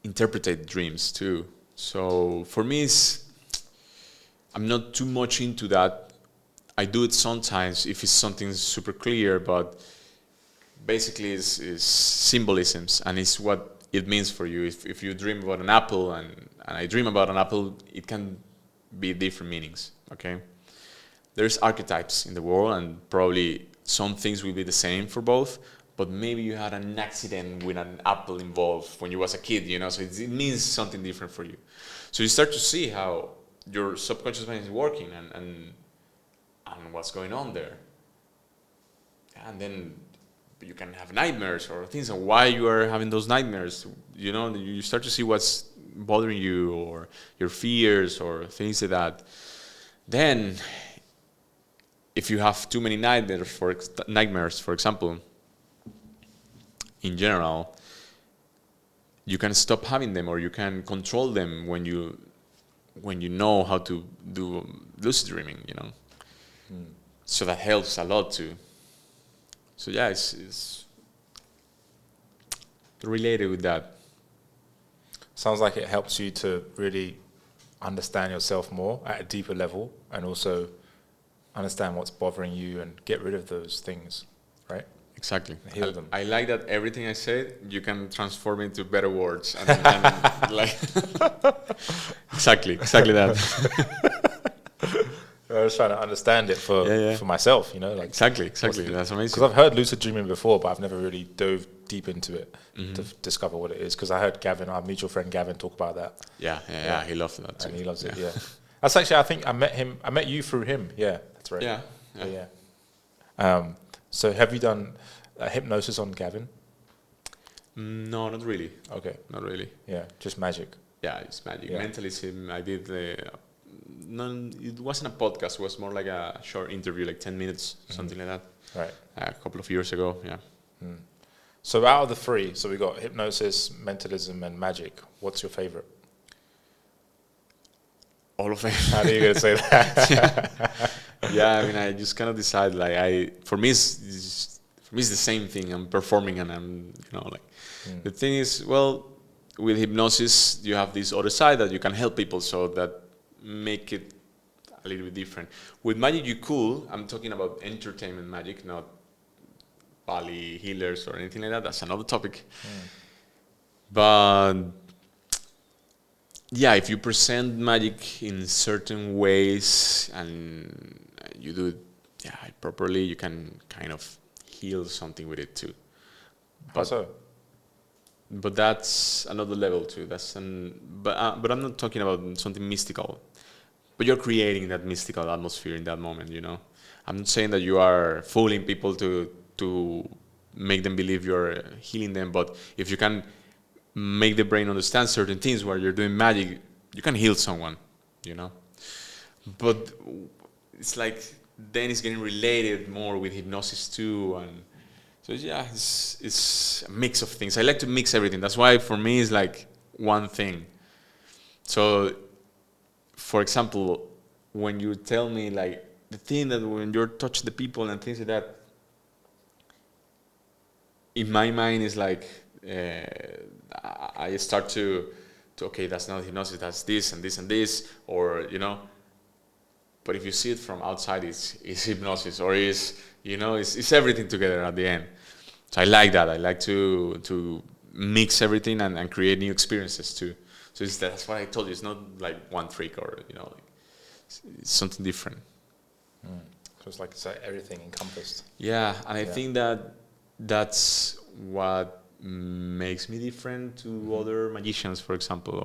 interpret dreams too. So for me, I'm not too much into that. I do it sometimes if it's something super clear, but basically it's symbolisms, and it's what it means for you. If you dream about an apple and I dream about an apple, it can be different meanings, okay? There's archetypes in the world, and probably some things will be the same for both, but maybe you had an accident with an apple involved when you was a kid, so it means something different for you. So you start to see how your subconscious mind is working and what's going on there. And then you can have nightmares or things, and why you are having those nightmares. You start to see what's bothering you, or your fears, or things like that. Then, if you have too many nightmares, for example, in general, you can stop having them, or you can control them when you know how to do lucid dreaming. So that helps a lot too. So yeah, it's related with that. Sounds like it helps you to really understand yourself more at a deeper level, and also understand what's bothering you and get rid of those things, right? Exactly. Heal them. I like that everything I said, you can transform into better words. And like exactly that. I was trying to understand it for myself, Exactly. That's amazing. Because I've heard lucid dreaming before, but I've never really dove deep into it to discover what it is. Because I heard Gavin, our mutual friend Gavin, talk about that. Yeah, he loves that too. And he loves it. Yeah, that's actually, I think I met you through him. Yeah, that's right. Yeah. So have you done hypnosis on Gavin? No, not really. Okay, not really. Yeah, just magic. Yeah, it's magic. Yeah. Mentalism, I did it wasn't a podcast, it was more like a short interview, like 10 minutes, something like that. Right. A couple of years ago, yeah. So out of the three, so we got hypnosis, mentalism, and magic. What's your favorite? All of them. How are you going to say that? Yeah, I mean, I just kind of decide, for me, it's the same thing. I'm performing, and I'm, the thing is, well, with hypnosis, you have this other side that you can help people, so that make it a little bit different. With magic, you cool. I'm talking about entertainment magic, not Bali healers or anything like that. That's another topic. But yeah, if you present magic in certain ways and you do it properly, you can kind of heal something with it too. But that's another level too. But I'm not talking about something mystical. But you're creating that mystical atmosphere in that moment, I'm not saying that you are fooling people to make them believe you're healing them, but if you can make the brain understand certain things while you're doing magic, you can heal someone, But it's like then it's getting related more with hypnosis too, and so yeah, it's a mix of things. I like to mix everything. That's why for me it's like one thing. So, for example, when you tell me like the thing that when you're touch the people and things like that, in my mind is like I start to okay, that's not hypnosis, that's this and this and this, or you know. But if you see it from outside, it's hypnosis, or it's everything together at the end. So I like that. I like to mix everything and create new experiences too. So that's what I told you. It's not like one trick or like, it's something different. So it's like everything encompassed. Yeah, and I think that's what makes me different to other magicians, for example,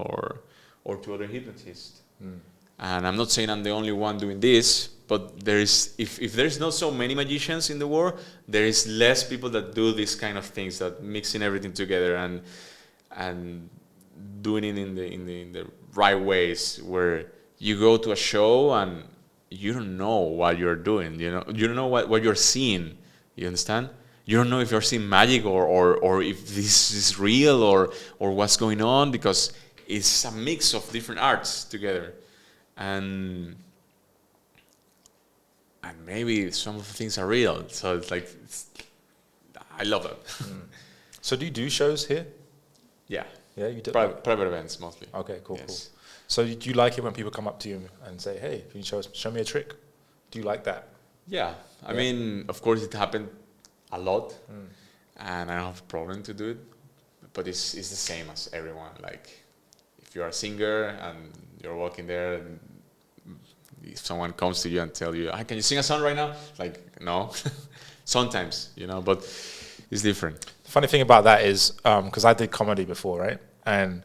or to other hypnotists. And I'm not saying I'm the only one doing this, but if there's not so many magicians in the world, there is less people that do these kind of things, that mixing everything together and doing it in the right ways, where you go to a show and you don't know what you're doing, you don't know what you're seeing, you understand? You don't know if you're seeing magic or if this is real or what's going on, because it's a mix of different arts together. And maybe some of the things are real. So it's like, I love it. So do you do shows here? Yeah. Yeah, you do? Private events mostly. Okay, cool, Yes. cool. So do you like it when people come up to you and say, hey, can you show me a trick? Do you like that? Yeah. I mean, of course it happened a lot, and I don't have a problem to do it, but it's the same as everyone. Like, if you're a singer and you're walking there, and if someone comes to you and tell you, can you sing a song right now? Like, no. Sometimes, but it's different. The funny thing about that is, because I did comedy before, right? And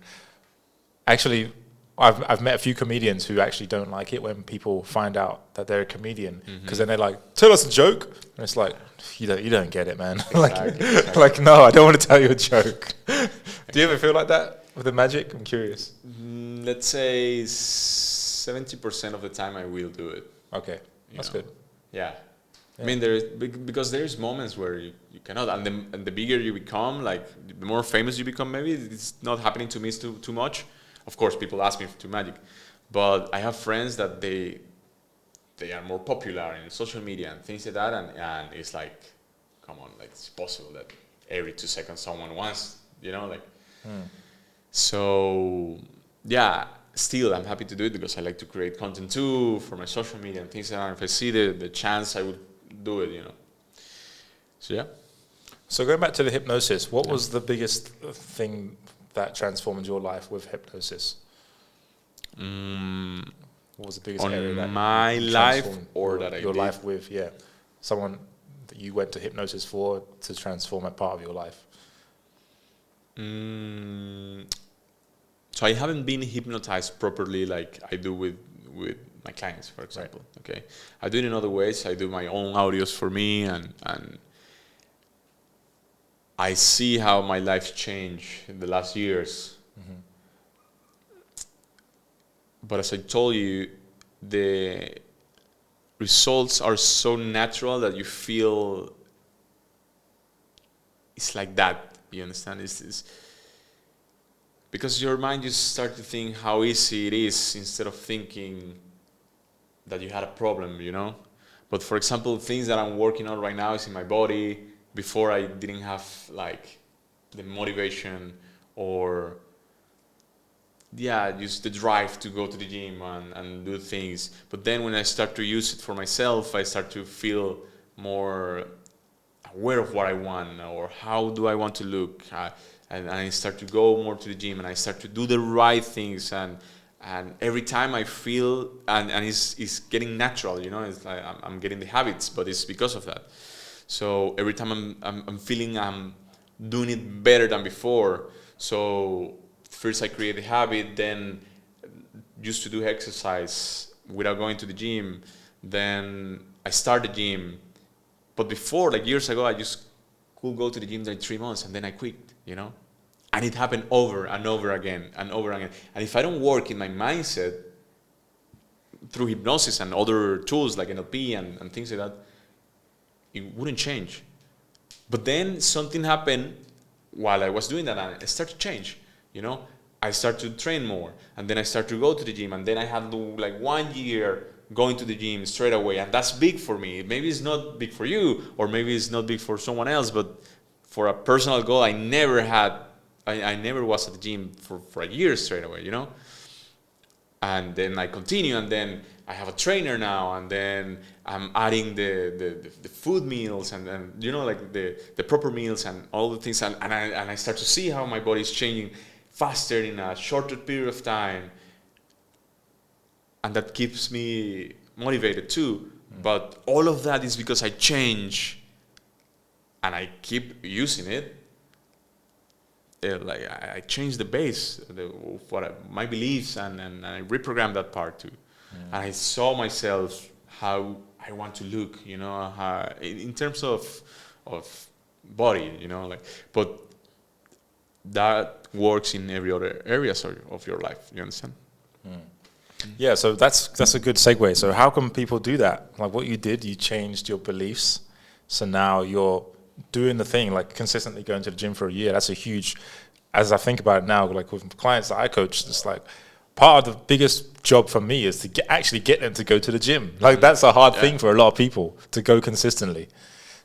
actually, I've met a few comedians who actually don't like it when people find out that they're a comedian, because then they're like, tell us a joke. And it's like, you don't get it, man. Exactly. Like, no, I don't want to tell you a joke. Do you ever feel like that with the magic? I'm curious. Let's say 70% of the time I will do it. Okay, that's good. Yeah. I mean, because there's moments where you cannot, and the bigger you become, like the more famous you become, maybe it's not happening to me too much. Of course, people ask me to magic, but I have friends that they are more popular in social media and things like that, and it's like, come on, like it's possible that every 2 seconds someone wants, So, yeah, still I'm happy to do it because I like to create content too for my social media and things like that. If I see the chance, I would do it, So, yeah. So going back to the hypnosis, what was the biggest thing that transformed your life with hypnosis? What was the biggest area that my life or that your life with someone that you went to hypnosis for to transform a part of your life? So I haven't been hypnotized properly like I do with my clients, for example. Right. Okay, I do it in other ways. I do my own audios for me, and I see how my life changed in the last years. But as I told you, the results are so natural that you feel it's like that. You understand? It's because your mind just start to think how easy it is instead of thinking that you had a problem, But for example, things that I'm working on right now is in my body. Before I didn't have like the motivation or just the drive to go to the gym and do things. But then when I start to use it for myself, I start to feel more aware of what I want or how do I want to look. And I start to go more to the gym and I start to do the right things. And every time I feel, and it's getting natural, it's like I'm getting the habits, but it's because of that. So every time I'm feeling I'm doing it better than before. So first I create the habit, then used to do exercise without going to the gym. Then I start the gym. But before, like years ago, I just could go to the gym like 3 months and then I quit, And it happened over and over again and over again. And if I don't work in my mindset through hypnosis and other tools like NLP and things like that, it wouldn't change. But then something happened while I was doing that and it started to change, I started to train more and then I started to go to the gym and then I had like 1 year going to the gym straight away, and that's big for me. Maybe it's not big for you, or maybe it's not big for someone else, but for a personal goal, I never was at the gym for a year straight away, you know? And then I continue, and then I have a trainer now, and then I'm adding the food meals, and you know, like the proper meals and all the things, and I start to see how my body is changing faster in a shorter period of time, and that keeps me motivated too. But all of that is because I change, and I keep using it. Like I change the base of my beliefs, and I reprogram that part too. And I saw myself how I want to look, you know, in terms of body, you know, like. But that works in every other areas of your life. You understand? Yeah. So that's a good segue. So how can people do that? Like what you did, you changed your beliefs. So now you're doing the thing, like consistently going to the gym for a year. That's a huge, as I think about it now, like with clients that I coach, it's like part of the biggest job for me is to actually get them to go to the gym. Like that's a hard thing for a lot of people, to go consistently.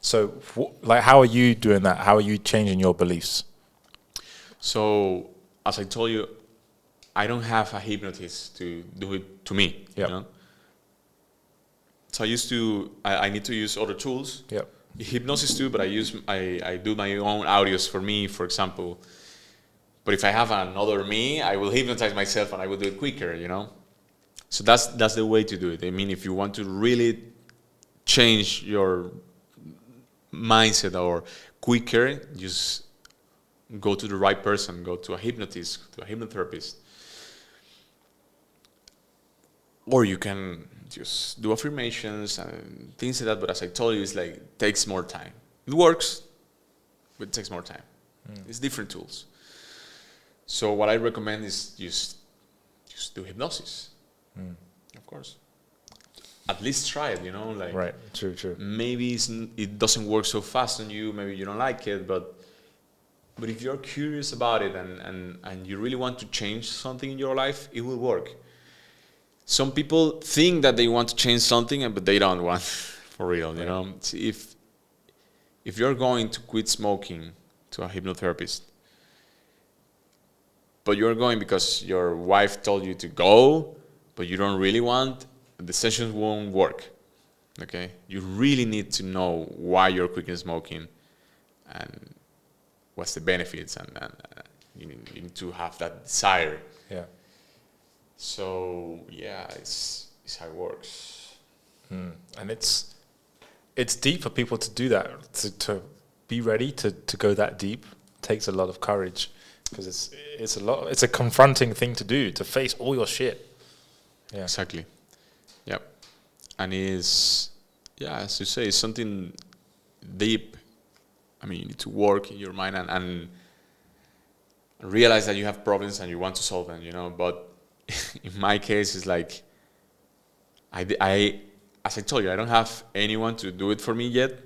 So like, how are you doing that? How are you changing your beliefs? So as I told you, I don't have a hypnotist to do it to me. Yep. You know? So I need to use other tools. Yep. Hypnosis too, but I do my own audios for me, for example. But if I have another me, I will hypnotize myself and I will do it quicker, you know? So that's the way to do it. I mean, if you want to really change your mindset or quicker, just go to the right person, go to a hypnotist, to a hypnotherapist. Or you can just do affirmations and things like that, but as I told you, it's like, it takes more time. It works, but it takes more time. It's different tools. So what I recommend is just do hypnosis. Of course. At least try it, you know, like. Right. True. Maybe it doesn't work so fast on you, maybe you don't like it, but if you're curious about it and you really want to change something in your life, it will work. Some people think that they want to change something, but they don't want for real, you know. If you're going to quit smoking to a hypnotherapist, but you're going because your wife told you to go, but you don't really want, the sessions won't work, okay? You really need to know why you're quitting smoking and what's the benefits, and you need to have that desire. Yeah. So yeah, it's how it works. And it's deep for people to do that, to be ready to go that deep. It takes a lot of courage, because it's a confronting thing to do, to face all your shit. Yeah. Exactly. Yep. And as you say, it's something deep. I mean, you need to work in your mind and realize that you have problems and you want to solve them, you know. But in my case, it's like, I as I told you, I don't have anyone to do it for me yet.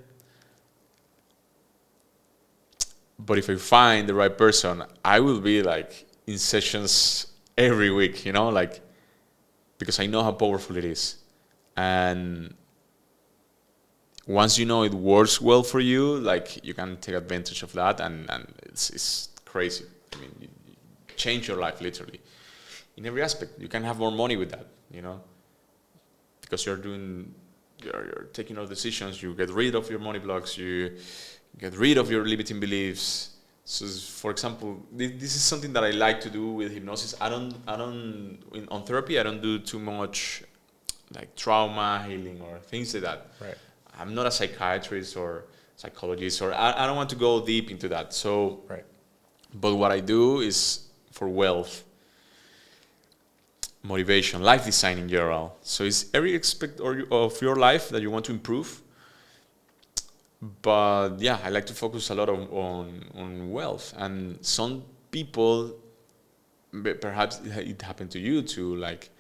But if I find the right person, I will be like in sessions every week, you know, like, because I know how powerful it is. And once you know it works well for you, like, you can take advantage of that, and it's crazy. I mean, you change your life literally in every aspect. You can have more money with that, you know, because you're taking all decisions. You get rid of your money blocks. You get rid of your limiting beliefs. So, for example, this is something that I like to do with hypnosis. On therapy, I don't do too much like trauma healing or things like that. Right. I'm not a psychiatrist or psychologist, or I don't want to go deep into that. So, Right. But what I do is for wealth, motivation, life design in general. So it's every aspect of your life that you want to improve. But yeah, I like to focus a lot on wealth. And some people, perhaps it happened to you too, like,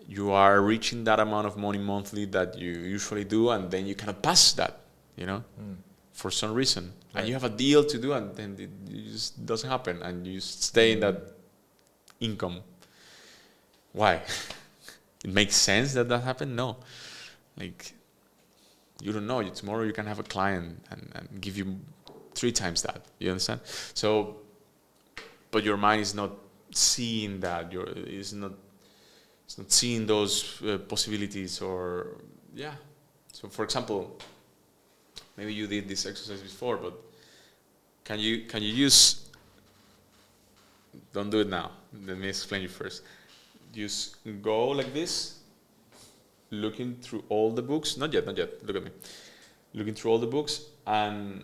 you are reaching that amount of money monthly that you usually do, and then you cannot pass that, you know, for some reason. Right. And you have a deal to do, and then it just doesn't happen, and you stay in that income. Why? it makes sense that happened. No, like you don't know. Tomorrow you can have a client and give you 3 times that. You understand? So, but your mind is not seeing that. It's not seeing those possibilities or So, for example, maybe you did this exercise before, but can you use? Don't do it now. Let me explain you first. Just go like this, looking through all the books. Not yet. Look at me. Looking through all the books and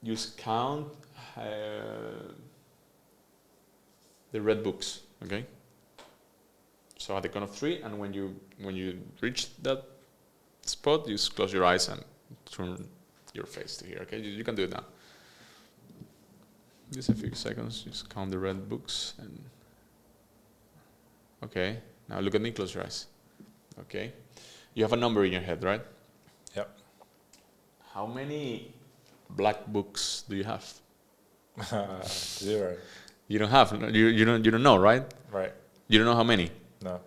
just count the red books. Okay. So at the count of 3, and when you reach that spot, you just close your eyes and turn your face to here. Okay, you can do it now. Just a few seconds. Just count the red books and. Okay. Now look at me. Close your eyes. Okay. You have a number in your head, right? Yep. How many black books do you have? 0. You don't have. You don't know, right? Right. You don't know how many. No.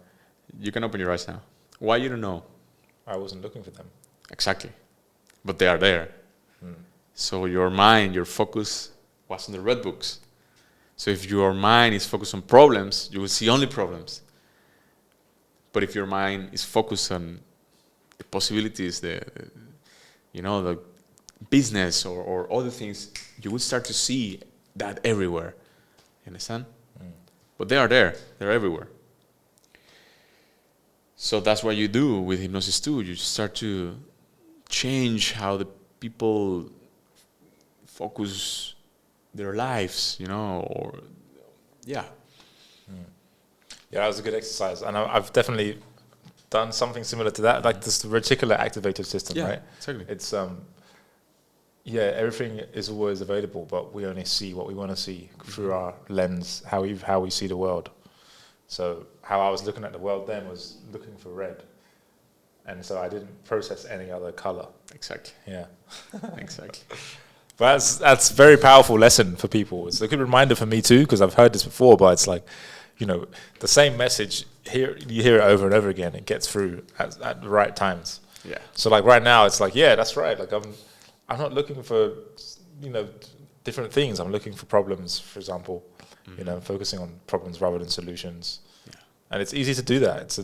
You can open your eyes now. Why you don't know? I wasn't looking for them. Exactly. But they are there. So your mind, your focus was on the red books. So if your mind is focused on problems, you will see only problems. But if your mind is focused on the possibilities, the business or other things, you will start to see that everywhere. You understand? But they are there. They're everywhere. So that's what you do with hypnosis too. You start to change how the people focus their lives, Yeah, that was a good exercise. And I've definitely done something similar to that, like this reticular activated system, right? Exactly. It's, everything is always available, but we only see what we want to see through our lens, how we see the world. So how I was looking at the world then was looking for red. And so I didn't process any other color. Exactly. Yeah. Exactly. But that's a very powerful lesson for people. It's a good reminder for me too, because I've heard this before, but it's like, the same message, you hear it over and over again. It gets through at the right times. Yeah. So like right now, it's like, yeah, that's right. Like I'm not looking for, different things. I'm looking for problems, for example, focusing on problems rather than solutions. Yeah. And it's easy to do that.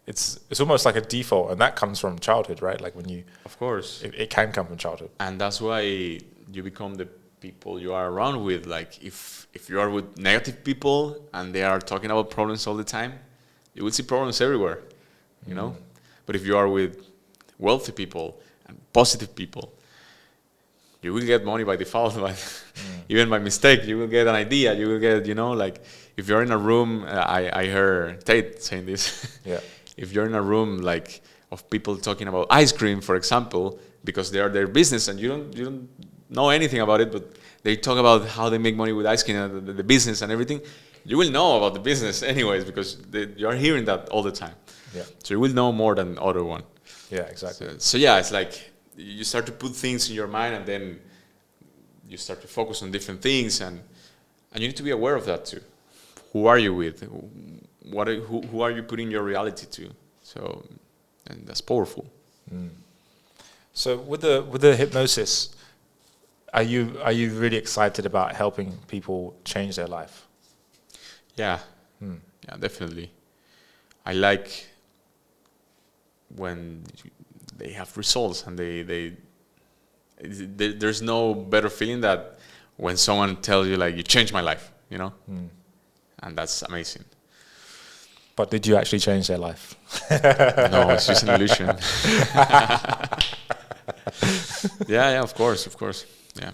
It's almost like a default, and that comes from childhood, right? Like when you, of course, it can come from childhood, and that's why you become the people you are around with. Like if you are with negative people and they are talking about problems all the time, you will see problems everywhere, But if you are with wealthy people and positive people, you will get money by default, even by mistake. You will get an idea. You will get, like if you're in a room. I heard Tate saying this. Yeah. If you're in a room like of people talking about ice cream, for example, because they are their business and you don't know anything about it, but they talk about how they make money with ice cream and the business and everything, you will know about the business anyways because you're hearing that all the time. Yeah. So you will know more than the other one. Yeah, exactly. So yeah, it's like you start to put things in your mind and then you start to focus on different things and you need to be aware of that too. Who are you with? Who are you putting your reality to? So, and that's powerful. So with the hypnosis, are you really excited about helping people change their life? Yeah, yeah, definitely. I like when they have results and there's no better feeling that when someone tells you like you changed my life, and that's amazing. But did you actually change their life? No, it's just an illusion. Yeah, of course, yeah.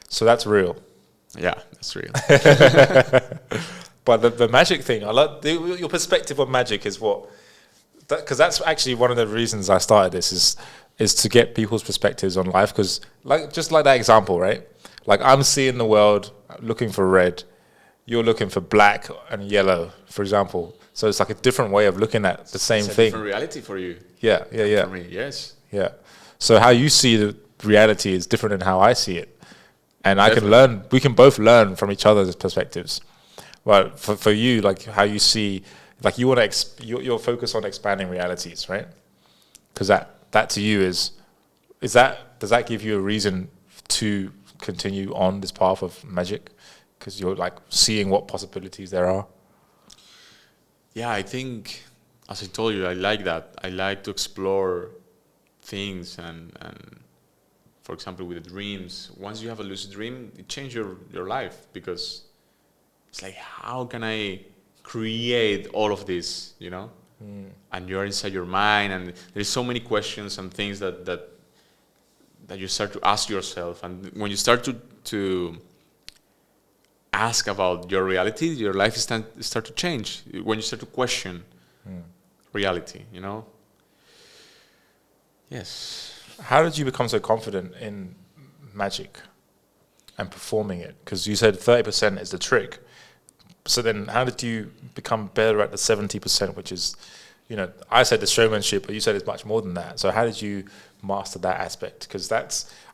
So that's real. Yeah, that's real. But the magic thing, I like your perspective on magic is what, because that's actually one of the reasons I started this is to get people's perspectives on life. Because just like that example, right? Like I'm seeing the world looking for red. You're looking for black and yellow, for example. So it's like a different way of looking at the same thing. It's a different reality for you. Yeah. For me, yes. Yeah. So how you see the reality is different than how I see it. And we can both learn from each other's perspectives. But for you, like how you see like you want to you're focused on expanding realities, right? Because that to you is that, does that give you a reason to continue on this path of magic? Because you're like seeing what possibilities there are. Yeah, I think, as I told you, I like that. I like to explore things, and for example, with the dreams, once you have a lucid dream, it changes your life, because it's like, how can I create all of this, you know? And you're inside your mind, and there's so many questions and things that you start to ask yourself. And when you start to ask about your reality, your life start to change. When you start to question reality, you know? Yes. How did you become so confident in magic and performing it? Because you said 30% is the trick. So then how did you become better at the 70%, which is, you know, I said the showmanship, but you said it's much more than that. So how did you master that aspect? Because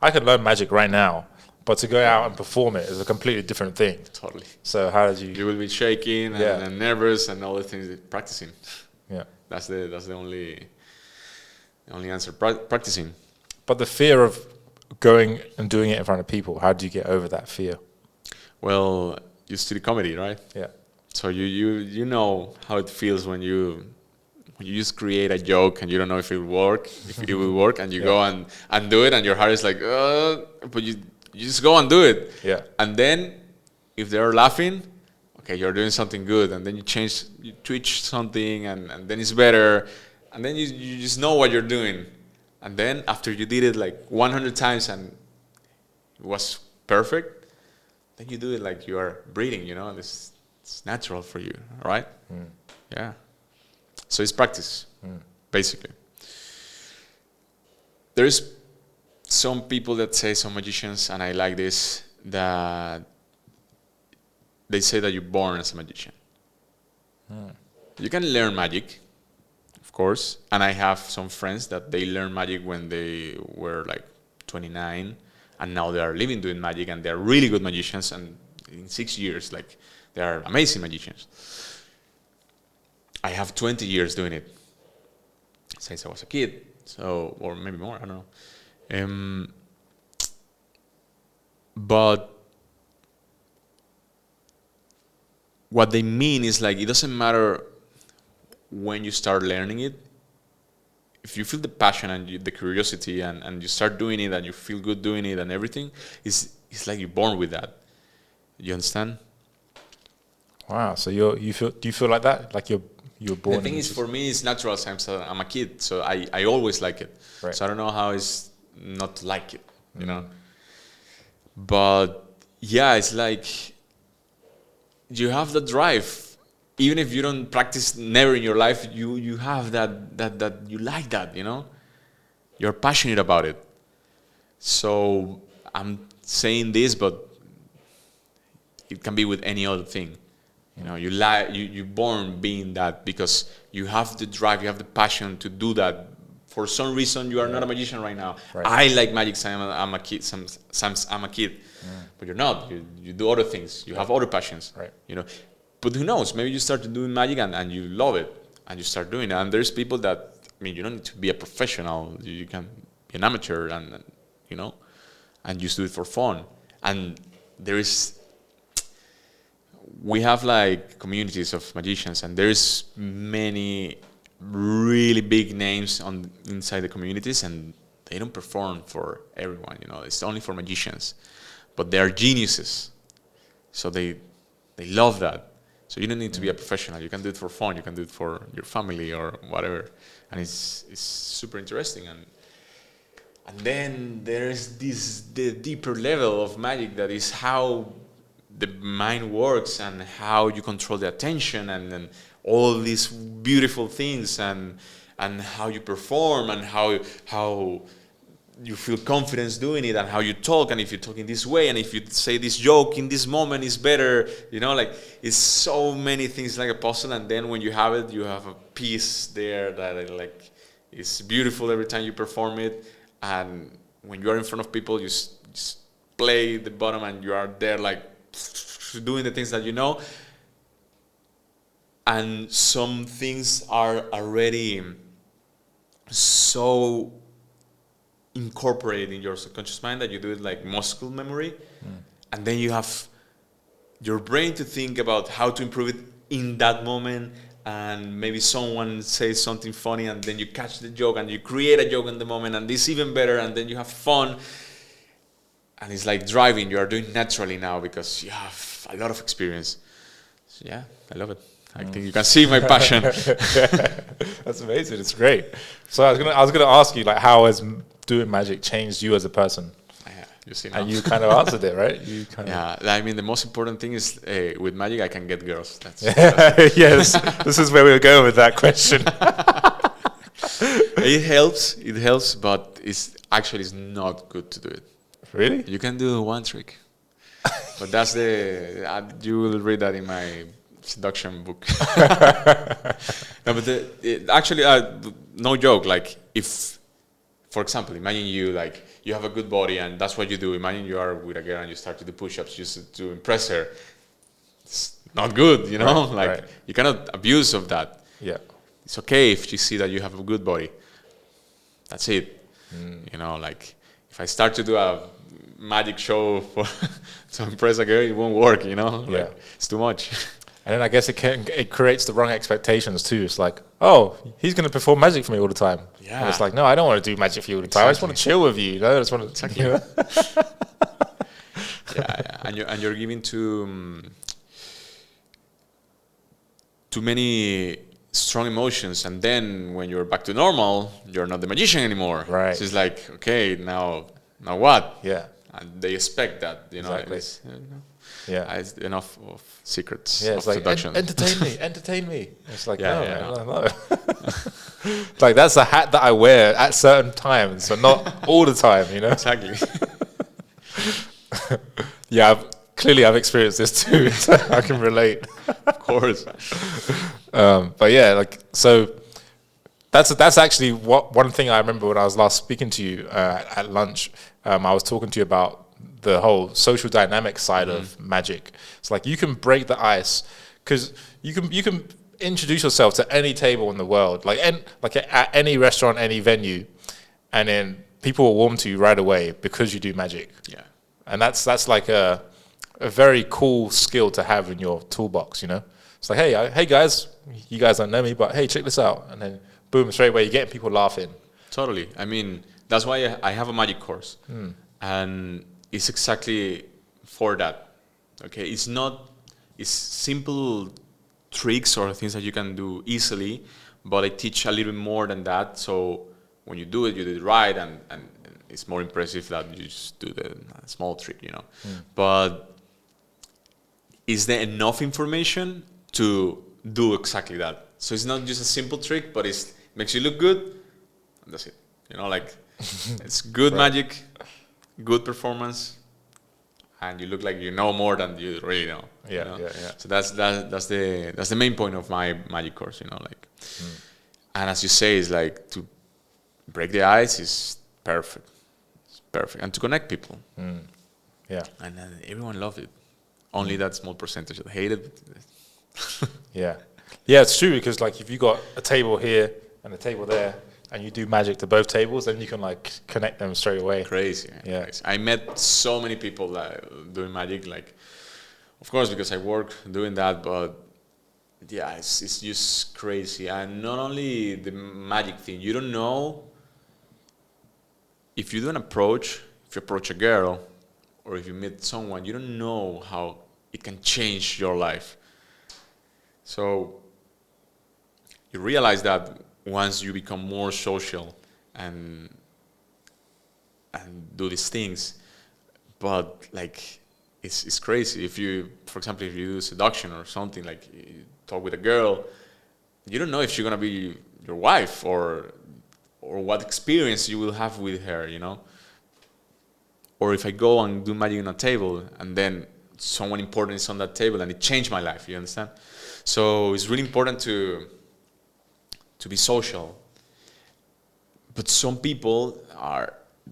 I could learn magic right now, but to go out and perform it is a completely different thing. Totally. So how did you... You will be shaking and nervous and all the things. Practicing. Yeah. That's the only answer. Practicing. But the fear of going and doing it in front of people, how do you get over that fear? Well, you study comedy, right? Yeah. So you know how it feels when you just create a joke and you don't know if it will work, and you go and do it, and your heart is like, but you just go and do it. Yeah. And then if they're laughing, okay, you're doing something good, and then you twitch something, and then it's better, and then you just know what you're doing. And then after you did it like 100 times and it was perfect, then you do it like you are breathing, you know, and it's natural for you, right? Yeah. So it's practice, basically. There's some people that say, some magicians, and I like this, that they say that you're born as a magician. You can learn magic, of course, and I have some friends that they learned magic when they were like 29, and now they are living doing magic, and they're really good magicians, and in 6 years, like, they are amazing magicians. I have 20 years doing it since I was a kid, so, or maybe more, I don't know. But what they mean is, like, it doesn't matter when you start learning it. If you feel the passion and the curiosity, and you start doing it, and you feel good doing it and everything, it's like you're born with that. You understand? Wow. So do you feel like that? Like you're born? The thing is, for me, it's natural since I'm a kid, so I always like it. Right. So I don't know how it's not to like it, you know? But yeah, it's like you have the drive. Even if you don't practice never in your life, you have that you like that, you know? You're passionate about it. So I'm saying this, but it can be with any other thing. You know, you're born being that, because you have the drive, you have the passion to do that. For some reason, you are not a magician right now. Right. I like magic since I'm a kid. Sometimes I'm a kid, but you're not. You do other things. You have other passions. Right. You know, but who knows? Maybe you start doing magic and you love it, and you start doing it. And there's people that, I mean, you don't need to be a professional. You can be an amateur, and you know, and just do it for fun. And we have like communities of magicians, and there's many really big names inside the communities, and they don't perform for everyone, you know, it's only for magicians, but they are geniuses, so they love that. So you don't need to be a professional. You can do it for fun. You can do it for your family or whatever, and it's super interesting. And then there's the deeper level of magic, that is how the mind works and how you control the attention, and all these beautiful things, and how you perform, and how you feel confidence doing it, and how you talk, and if you talk in this way, and if you say this joke in this moment is better, you know, like, it's so many things, like a puzzle. And then when you have it, you have a piece there that like is beautiful every time you perform it. And when you are in front of people, you just play the bottom, and you are there like doing the things that you know. and some things are already so incorporated in your subconscious mind that you do it like muscle memory, and then you have your brain to think about how to improve it in that moment, and maybe someone says something funny and then you catch the joke and you create a joke in the moment and this even better, and then you have fun, and it's like driving. You are doing naturally now because you have a lot of experience. So yeah, I love it. I think you can see my passion. That's amazing. It's great. So I was gonna ask you, like, how has doing magic changed you as a person? Yeah, you see now. And you kind of answered it, right? You kind of. I mean, the most important thing is with magic, I can get girls. That's Yes, this is where we were going with that question. It helps, but it's actually not good to do it. Really? You can do one trick, but that's you will read that in my seduction book. No, but actually, no joke. Like, if, for example, imagine you have a good body and that's what you do. Imagine you are with a girl and you start to do push-ups just to impress her. It's not good, you know. Right. You cannot abuse of that. Yeah. It's okay if she see that you have a good body. That's it. You know, like, if I start to do a magic show to impress a girl, it won't work. You know, it's too much. And then I guess it creates the wrong expectations too. It's like, oh, he's going to perform magic for me all the time. Yeah. And it's like, no, I don't want to do magic for you all the time. I just want to chill with you. You know, I just want to. Exactly. You know? Yeah. And you're giving too many strong emotions, and then when you're back to normal, you're not the magician anymore. Right. So it's like, okay, now what? Yeah. And they expect that, you know. Exactly. Yeah, it's enough of secrets. Yeah, of it's like, seduction. entertain me. It's like, Yeah, no. Like, that's a hat that I wear at certain times, but not all the time, you know? Exactly. Yeah, I've experienced this too, so I can relate. Of course. But yeah, like, so that's actually one thing I remember when I was last speaking to you at lunch. I was talking to you about the whole social dynamic side of magic. It's like, you can break the ice because you can introduce yourself to any table in the world, like at any restaurant, any venue, and then people will warm to you right away because you do magic. Yeah. And that's like a very cool skill to have in your toolbox, you know? It's like, hey guys, you guys don't know me, but hey, check this out. And then boom, straight away, you're getting people laughing. Totally. I mean, that's why I have a magic course. And it's exactly for that. Okay, it's simple tricks or things that you can do easily, but I teach a little bit more than that. So when you do it right, and it's more impressive that you just do the small trick, you know. But is there enough information to do exactly that? So it's not just a simple trick, but it makes you look good, and that's it. You know, like, it's good magic, good performance, and you look like you know more than you really know. Yeah, you know? yeah. So that's the main point of my magic course. You know, like, and as you say, it's like, to break the ice is perfect. It's perfect, and to connect people. Yeah. And everyone loved it. Only that small percentage that hated it. Yeah, it's true, because like, if you got a table here and a table there, and you do magic to both tables, then you can like connect them straight away. Crazy. Yeah. Crazy. I met so many people doing magic, like, of course, because I work doing that, but yeah, it's just crazy. And not only the magic thing, you don't know if you do an approach, if you approach a girl, or if you meet someone, you don't know how it can change your life. So you realize that once you become more social and do these things, but like, it's crazy. If you, for example, if you do seduction or something, like, you talk with a girl, you don't know if she's gonna be your wife or what experience you will have with her, you know. Or if I go and do magic on a table, and then someone important is on that table, and it changed my life. You understand? So it's really important to be social. But some people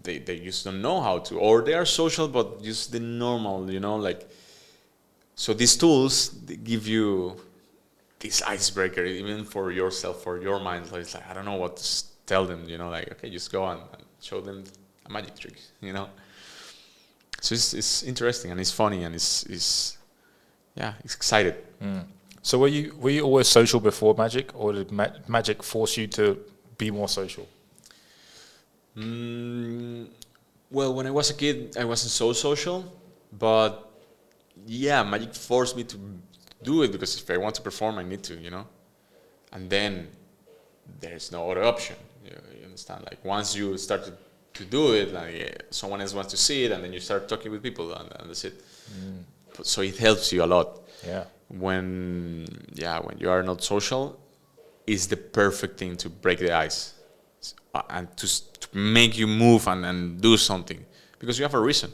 they just don't know how to, or they are social but just the normal, you know, like. So these tools, they give you this icebreaker, even for yourself, for your mind. So it's like, I don't know what to tell them, like, okay, just go and show them a magic trick, So it's interesting, and it's funny, and it's excited. So were you always social before magic, or did magic force you to be more social? Well, when I was a kid, I wasn't so social, but magic forced me to do it, because if I want to perform, I need to, And then there's no other option. You understand? Like, once you start to do it, like, someone else wants to see it, and then you start talking with people, and that's it. So it helps you a lot. Yeah. When you are not social, it's the perfect thing to break the ice, and to make you move and do something, because you have a reason.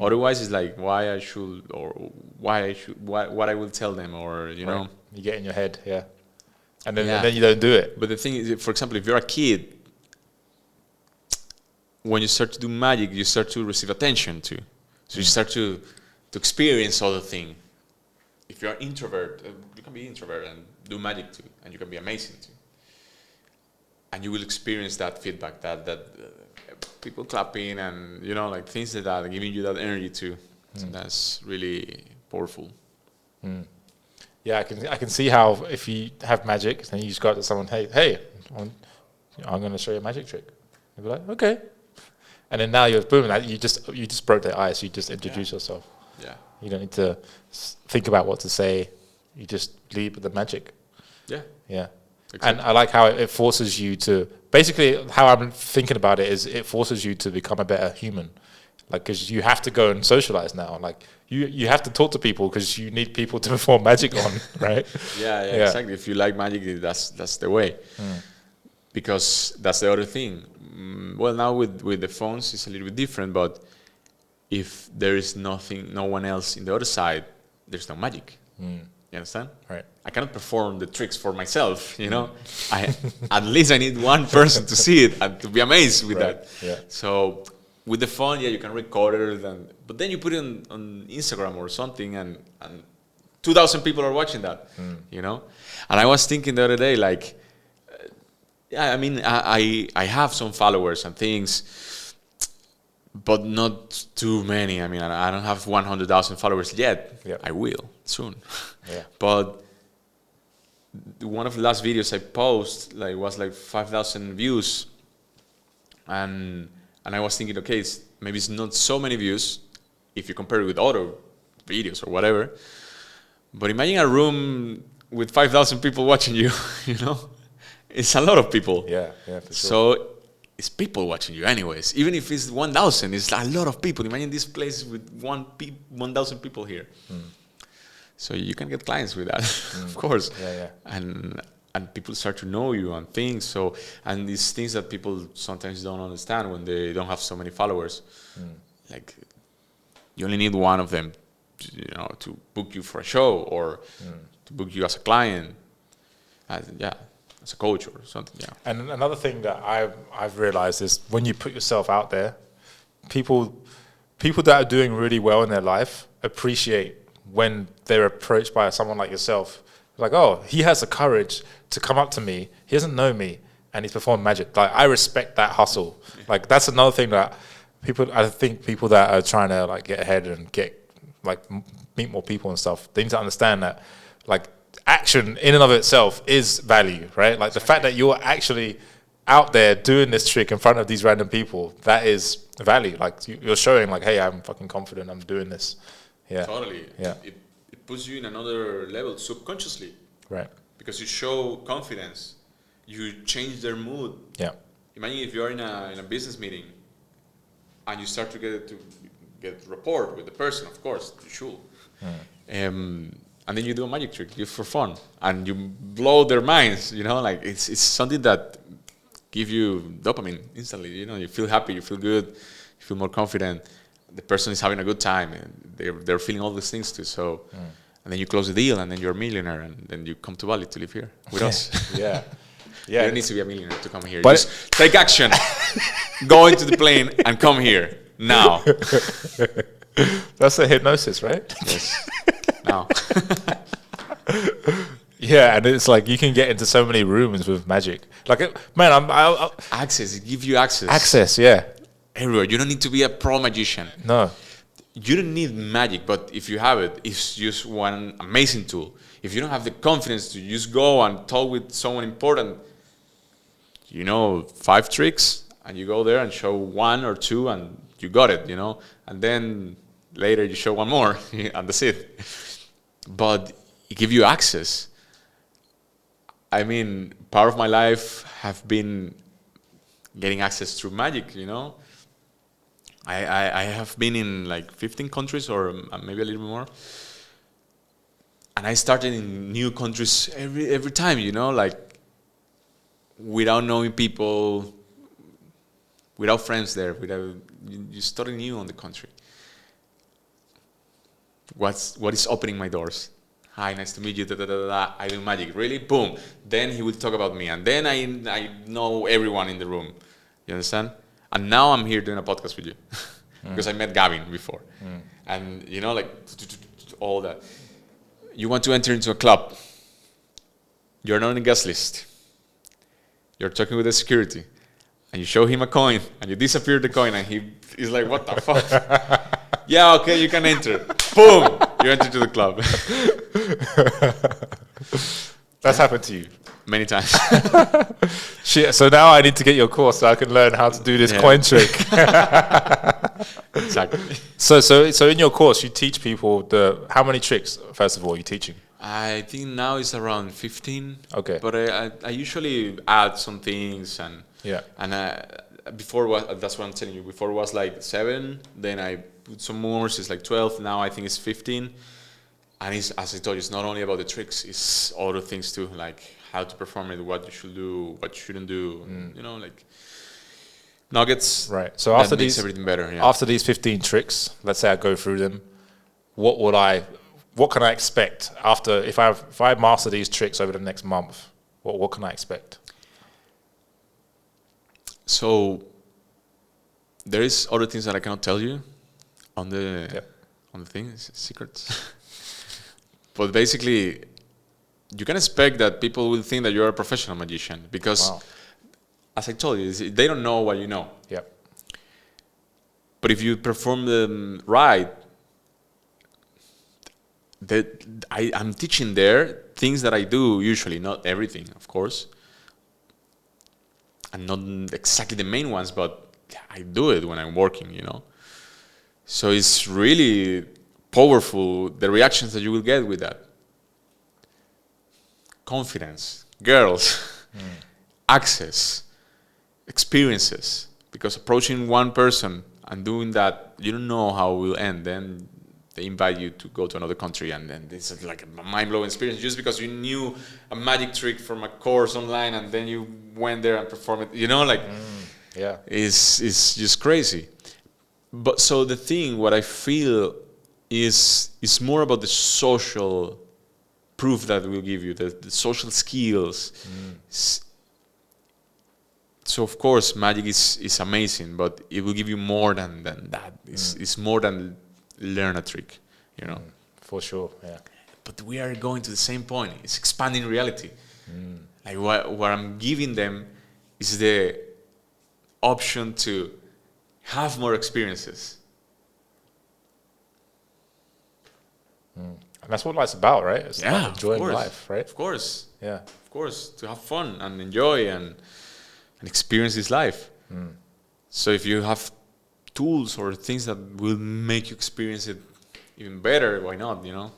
Otherwise, it's like what I will tell them, or Right. You get in your head, and then you don't do it. But the thing is, for example, if you're a kid, when you start to do magic, you start to receive attention too. So you start to experience other things. If you're an introvert, you can be introvert and do magic too, and you can be amazing too. And you will experience that feedback, that people clapping, and like things like that, giving you that energy too. So that's really powerful. Yeah, I can see how if you have magic, then you just go up to someone, hey, I'm going to show you a magic trick. You'll be like, okay, and then now you're boom, you just broke their ice. You just introduce yourself. Yeah. You don't need to think about what to say. You just lead with the magic. Yeah. Yeah. Exactly. And I like how it forces you to, basically how I'm thinking about it is it forces you to become a better human. Like, because you have to go and socialize now. Like, you have to talk to people because you need people to perform magic on, right? Yeah, exactly. If you like magic, that's the way. Because that's the other thing. Well, now with the phones, it's a little bit different, but if there is no one else in the other side, there's no magic. You understand? Right. I cannot perform the tricks for myself, at least I need one person to see it and to be amazed with that. Yeah. So with the phone, you can record it, but then you put it on Instagram or something, and 2,000 people are watching that, And I was thinking the other day, like, I have some followers and things, but not too many. I don't have 100,000 followers yet. Yep. I will soon. Yeah. But one of the last videos I posted was 5,000 views, and I was thinking, okay, maybe it's not so many views if you compare it with other videos or whatever. But imagine a room with 5,000 people watching you. It's a lot of people. Yeah, for sure. So it's people watching you anyways. Even if it's 1,000, it's a lot of people. Imagine this place with 1,000 people here. So you can get clients with that, of course. Yeah. And people start to know you and things. So, and these things that people sometimes don't understand when they don't have so many followers. Like, you only need one of them, to book you for a show, or to book you as a client. As a coach or something. Yeah. And another thing that I've realized is when you put yourself out there, people that are doing really well in their life appreciate when they're approached by someone like yourself. Like, oh, he has the courage to come up to me. He doesn't know me, and he's performed magic. Like, I respect that hustle. Like, that's another thing that I think people that are trying to get ahead and meet more people and stuff, they need to understand that action in and of itself is value, right? Like, the fact that you're actually out there doing this trick in front of these random people, that is value. Like, you're showing hey, I'm fucking confident, I'm doing this. Yeah. Totally. Yeah. It puts you in another level subconsciously. Right. Because you show confidence. You change their mood. Yeah. Imagine if you're in a business meeting and you start to get rapport with the person, of course, you should. And then you do a magic trick just for fun, and you blow their minds. It's something that gives you dopamine instantly. You feel happy, you feel good, you feel more confident. The person is having a good time, and they're feeling all these things too. So, and then you close the deal, and then you're a millionaire, and then you come to Bali to live here with us. Yeah. You don't need to be a millionaire to come here. But just take action, go into the plane, and come here now. That's the hypnosis, right? Yes. Now. Yeah, and it's like you can get into so many rooms with magic. Like, man, Access, it gives you access. access. Yeah, Everywhere. You don't need to be a pro magician. no, You don't need magic, but if you have it, it's just one amazing tool. If you don't have the confidence to just go and talk with someone important, 5 tricks, and you go there and show 1 or 2, and you got it, and then later you show 1 more, and that's it. But it gives you access. I mean, part of my life have been getting access through magic, I have been in like 15 countries or maybe a little more. And I started in new countries every time, like without knowing people, without friends there, you started new on the country. What is opening my doors? Hi, nice to meet you. Da, da, da, da, da. I do magic. Really? Boom. Then he will talk about me, and then I know everyone in the room. You understand? And now I'm here doing a podcast with you because I met Gavin before, and like all that. You want to enter into a club. You're not on the guest list. You're talking with the security, and you show him a coin, and you disappear the coin, and he's like, "What the fuck?" Yeah, okay, you can enter. Boom, you enter to the club. that's happened to you Many times. Shit. So now I need to get your course so I can learn how to do this coin trick. Exactly. So in your course, you teach people how many tricks? First of all, you're teaching. I think now it's around 15. Okay. But I usually add some things and that's what I'm telling you. Before it was like 7, then I put some more, so it's like 12. Now I think it's 15. And it's, as I told you, it's not only about the tricks, it's other things too, like how to perform it, what you should do, what you shouldn't do, like nuggets. Right. So after makes these, everything better. Yeah. after these 15 tricks, let's say I go through them, what can I expect after if I master these tricks over the next month? What can I expect? So there is other things that I cannot tell you on the thing, it's secrets. But basically, you can expect that people will think that you're a professional magician because, as I told you, they don't know what you know. Yeah. But if you perform them right, I'm teaching there things that I do usually, not everything, of course, and not exactly the main ones, but I do it when I'm working, So it's really powerful, the reactions that you will get with that. Confidence, girls, access, experiences. Because approaching one person and doing that, you don't know how it will end. Then they invite you to go to another country, and then it's like a mind-blowing experience just because you knew a magic trick from a course online, and then you went there and performed it. It's just crazy. But so the thing, what I feel is more about the social proof that will give you, the social skills. So of course magic is amazing, but it will give you more than that. It's more than learn a trick, For sure, yeah. But we are going to the same point. It's expanding reality. Like what I'm giving them is the option to have more experiences. And that's what life's about, right? It's about enjoying life, right? Of course. Yeah. Of course, to have fun and enjoy and experience this life. So if you have tools or things that will make you experience it even better, why not, Yeah.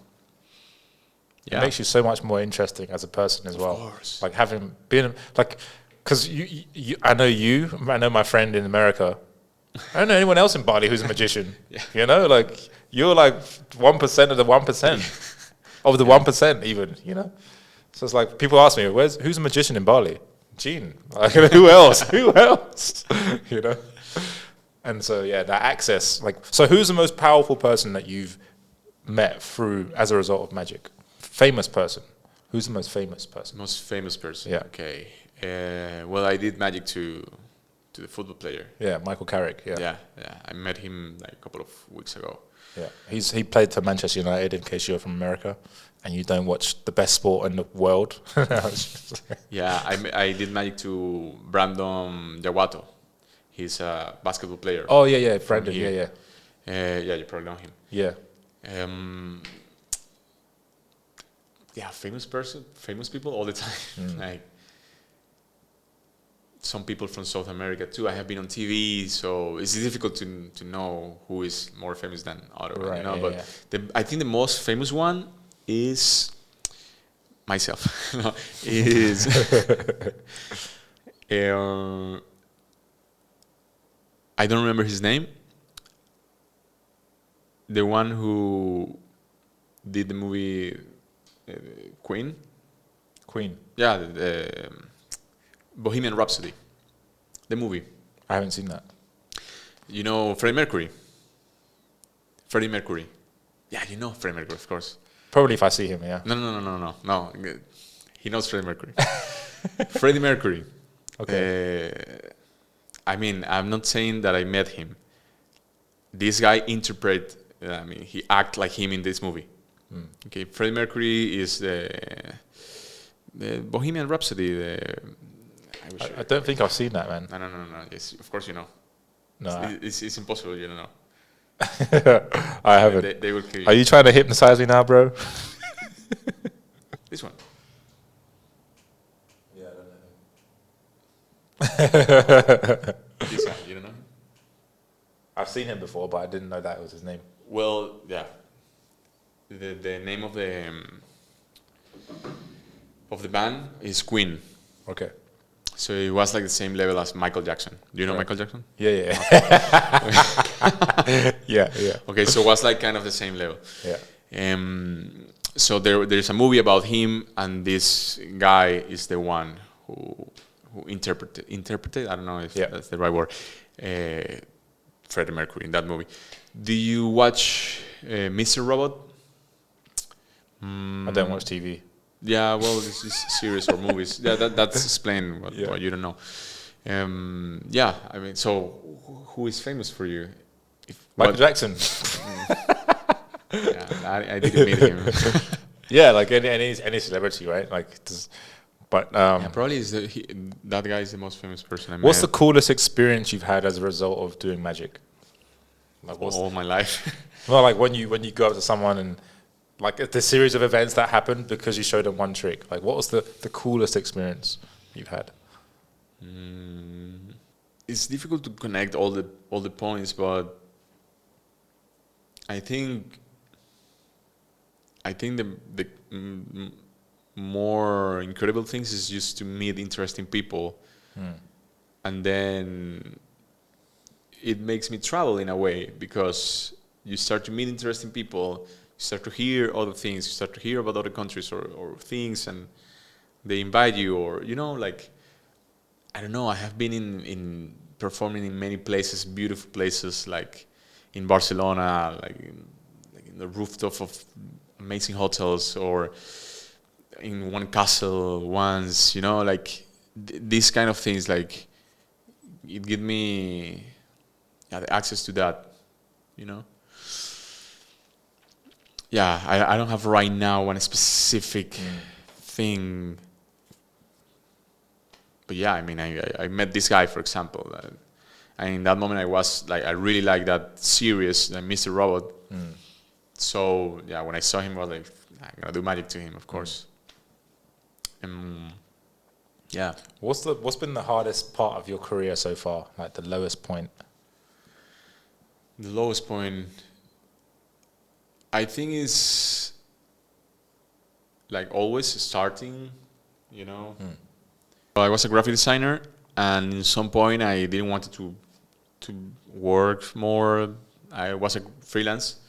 It makes you so much more interesting as a person as well. Of course. Like because I know my friend in America. I don't know anyone else in Bali who's a magician. You're like 1% of the 1% of the 1% even, So it's like people ask me, who's a magician in Bali? Gene. Like, who else? Who else? And so that access. So who's the most powerful person that you've met as a result of magic? Famous person. Who's the most famous person? Most famous person. Yeah. Okay. Well, I did magic to the football player. Yeah, Michael Carrick. Yeah. Yeah. I met him like a couple of weeks ago. Yeah. He played for Manchester United, in case you're from America and you don't watch the best sport in the world. Yeah, I did magic to Brandon Jawato. He's a basketball player. Oh yeah, Brandon. Yeah. Yeah, you probably know him. Yeah. Yeah, famous people all the time. Like some people from South America too. I have been on TV, so it's difficult to know who is more famous than other one, Right, you know. yeah, But I think the most famous one is myself. No, is I don't remember his name. The one who did the movie Queen. Yeah, the Bohemian Rhapsody. The movie. I haven't seen that. You know Freddie Mercury? Freddie Mercury. Yeah, you know Freddie Mercury, of course. Probably if I see him, yeah. No. He knows Freddie Mercury. Freddie Mercury. Okay. I mean, I'm not saying that I met him. This guy he act like him in this movie. Okay, Freddie Mercury is the Bohemian Rhapsody. I don't think I've seen that, man. No. Yes, of course you know. No, It's impossible you don't know. I haven't. They will kill you. Are you trying to hypnotize me now, bro? This one. Yeah, I don't know. This one, you don't know him? I've seen him before, but I didn't know that was his name. Well, yeah. The name of the band is Queen. Okay. So it was like the same level as Michael Jackson. Do you know Michael Jackson? Yeah. Yeah. Okay, so it was like kind of the same level. Yeah. So there's a movie about him, and this guy is the one who interpreted. I don't know if that's the right word. Freddie Mercury in that movie. Do you watch Mr. Robot? I don't watch TV. Yeah, well, this is series or movies. Yeah, that's explain what you don't know. Yeah, I mean, so who is famous for you? Michael Jackson. Yeah, I didn't meet him. Yeah, like any celebrity, right? Like, probably that guy is the most famous person I met. What's the coolest experience you've had as a result of doing magic? Like, all my life. Well, like when you go up to someone and like the series of events that happened because you showed them one trick. Like, what was the coolest experience you've had? It's difficult to connect all the points, but I think the more incredible things is just to meet interesting people, and then it makes me travel in a way because you start to meet interesting people. You start to hear other things, you start to hear about other countries or things, and they invite you, or, you know, like, I don't know, I have been in performing in many places, beautiful places, like in Barcelona, like in the rooftop of amazing hotels, or in one castle once, you know, like these kind of things, like, it give me the access to that, you know. Yeah, I don't have right now one specific thing. But yeah, I mean, I met this guy, for example. And in that moment, I was like, I really like that series, Mr. Robot. So yeah, when I saw him, I was like, I'm gonna do magic to him, of course. Yeah. What's been the hardest part of your career so far? Like the lowest point? The lowest point, I think, is like always starting, you know. Well, I was a graphic designer, and at some point I didn't want to work more. I was a freelance,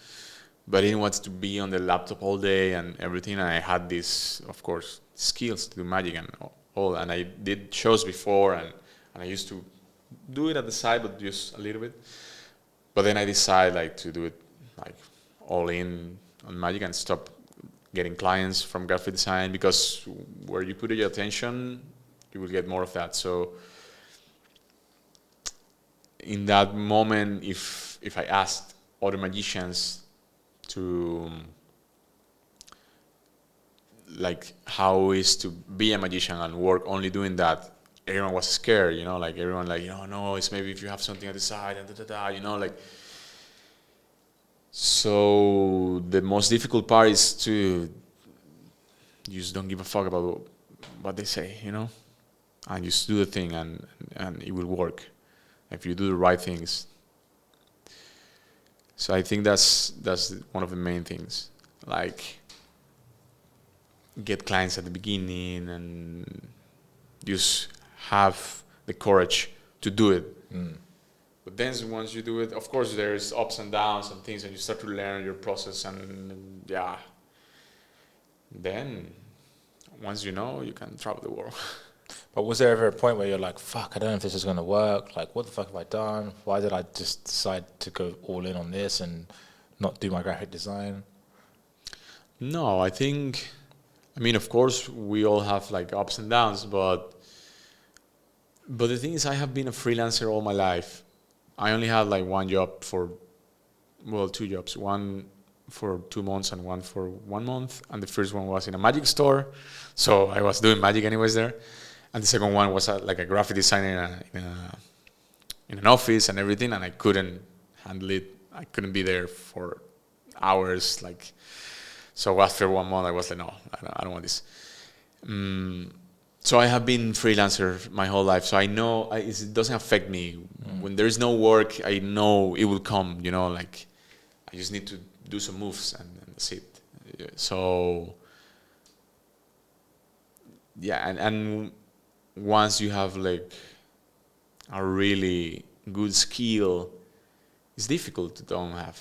but I didn't want to be on the laptop all day and everything. And I had this, of course, skills to do magic and all. And I did shows before, and I used to do it at the side, but just a little bit. But then I decided like to do it like all in on magic and stop getting clients from graphic design, because where you put your attention, you will get more of that. So in that moment, if I asked other magicians to like how is to be a magician and work only doing that, everyone was scared, you know, like everyone like, you know, no, it's maybe if you have something at the side and you know, like. So the most difficult part is to you just don't give a fuck about what they say, you know, and just do the thing and it will work if you do the right things. So I think that's one of the main things, like get clients at the beginning and just have the courage to do it. But then once you do it, of course there's ups and downs and things, and you start to learn your process, and yeah, then once you know, you can travel the world. But was there ever a point where you're like, fuck, I don't know if this is going to work? Like, what the fuck have I done? Why did I just decide to go all in on this and not do my graphic design? No, I mean, of course, we all have like ups and downs, but the thing is, I have been a freelancer all my life. I only had like one job two jobs, one for 2 months and one for 1 month. And the first one was in a magic store, so I was doing magic anyways there. And the second one was like a graphic designer in an office and everything, and I couldn't handle it. I couldn't be there for hours, like. So after 1 month, I was like, no, I don't want this. So I have been freelancer my whole life, so I know it doesn't affect me. When there is no work, I know it will come, you know, like I just need to do some moves and that's it. So, yeah, and once you have like a really good skill, it's difficult to don't have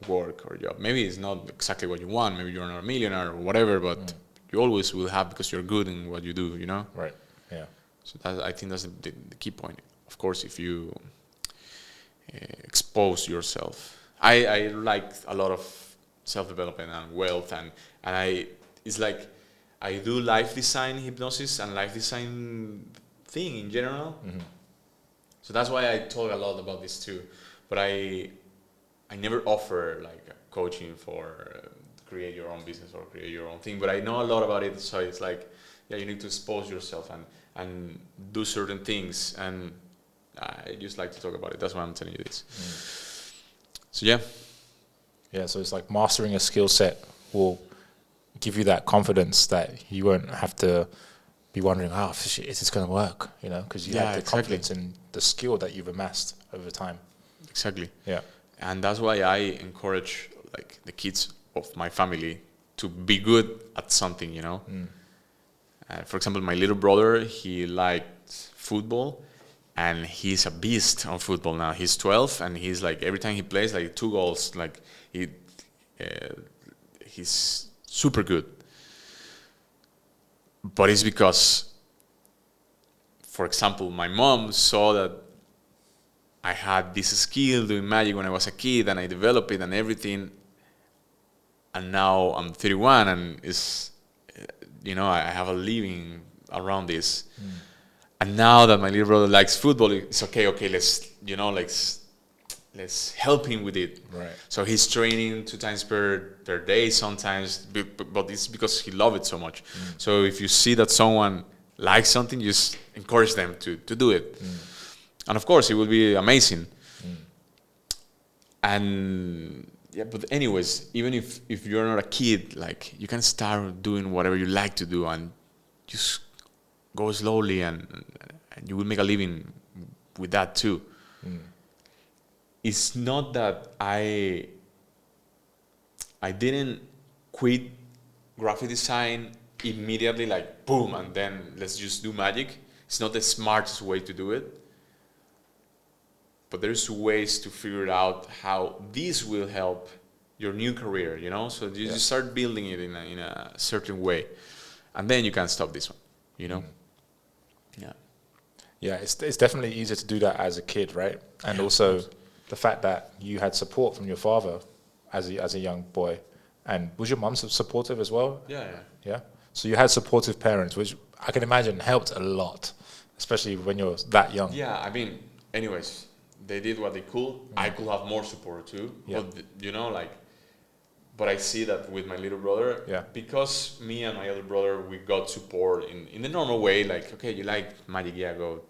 work or job. Maybe it's not exactly what you want. Maybe you're not a millionaire or whatever, but you always will have because you're good in what you do, you know? Right, yeah. So I think that's the key point. Of course, if you expose yourself. I like a lot of self-development and wealth, and it's like I do life design hypnosis and life design thing in general. So that's why I talk a lot about this too. But I never offer like coaching for create your own business or create your own thing. But I know a lot about it, so it's like, yeah, you need to expose yourself and do certain things. And I just like to talk about it. That's why I'm telling you this. So yeah. Yeah, so it's like mastering a skill set will give you that confidence that you won't have to be wondering, oh, shit, is this going to work? You know, because you have the confidence in the skill that you've amassed over time. Exactly. Yeah. And that's why I encourage like the kids of my family to be good at something, you know. For example, my little brother, he liked football, and he's a beast on football now. He's 12, and he's like, every time he plays, like 2 goals, like he's super good. But it's because, for example, my mom saw that I had this skill doing magic when I was a kid, and I developed it and everything. And now I'm 31, and it's, you know, I have a living around this. And now that my little brother likes football, it's okay, let's, you know, let's help him with it. Right. So he's training 2 times per day sometimes, but it's because he loves it so much. So if you see that someone likes something, just encourage them to do it. And of course, it will be amazing. And yeah, but anyways, even if you're not a kid, like you can start doing whatever you like to do and just go slowly, and you will make a living with that too. It's not that I didn't quit graphic design immediately, like boom, and then let's just do magic. It's not the smartest way to do it. But there's ways to figure out how this will help your new career, you know? So you just start building it in a certain way. And then you can stop this one, you know? Yeah. Yeah, it's definitely easier to do that as a kid, right? And also the fact that you had support from your father as a young boy. And was your mum supportive as well? Yeah? So you had supportive parents, which I can imagine helped a lot, especially when you're that young. Yeah, I mean, anyways, they did what they could. I could have more support too. Yeah. But but I see that with my little brother, Yeah. because me and my other brother, we got support in the normal way. Like, okay, you like magic, yeah, go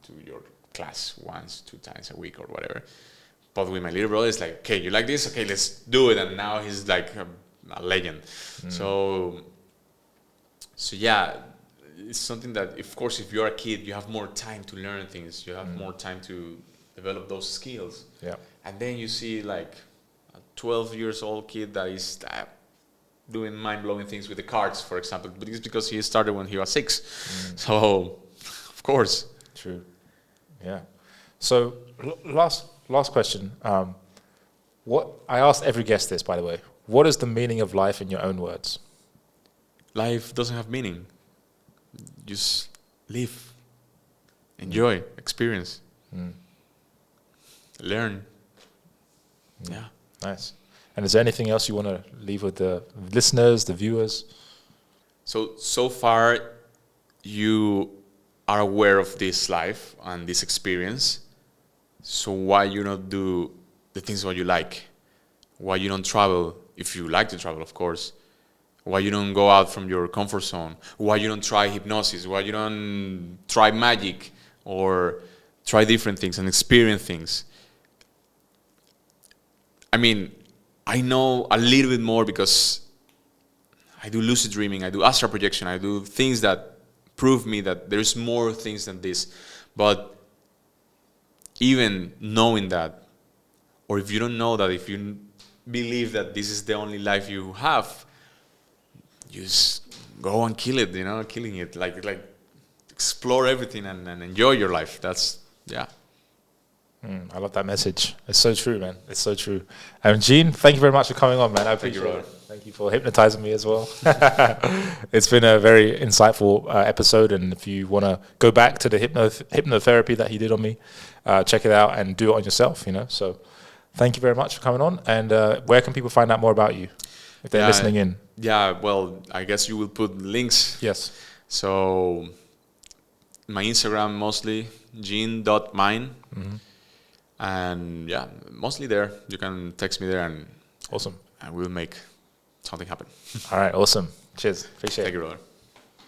to your class once, 2 times a week or whatever. But with my little brother, it's like, okay, you like this? Okay, let's do it. And now he's like a legend. So yeah, it's something that, of course, if you're a kid, you have more time to learn things. You have more time to develop those skills. Yeah. And then you see like a 12 years old kid that is doing mind-blowing things with the cards, for example. But it's because he started when he was 6. So, of course. True. Yeah. So last question. What I asked every guest this, by the way. What is the meaning of life in your own words? Life doesn't have meaning. Just live, enjoy, experience, learn. Yeah. Nice. And is there anything else you want to leave with the listeners, the viewers? So far, you are aware of this life and this experience. So why you not do the things what you like? Why you don't travel if you like to travel, of course? Why you don't go out from your comfort zone? Why you don't try hypnosis? Why you don't try magic or try different things and experience things? I mean, I know a little bit more because I do lucid dreaming, I do astral projection, I do things that prove me that there's more things than this. But even knowing that, or if you don't know that, if you believe that this is the only life you have, you just go and kill it, killing it, like explore everything and enjoy your life. That's, yeah. I love that message. It's so true, man. It's so true. And Gene, thank you very much for coming on, man. I appreciate it. Thank you for hypnotizing me as well. It's been a very insightful episode, and if you want to go back to the hypnotherapy that he did on me, check it out and do it on yourself, So thank you very much for coming on. And where can people find out more about you if they're listening in? Yeah, well, I guess you will put links. Yes. So my Instagram mostly, gene.mine. And yeah, mostly there. You can text me there and awesome. And we'll make something happen. All right, awesome. Cheers. Appreciate it. Thank you, brother.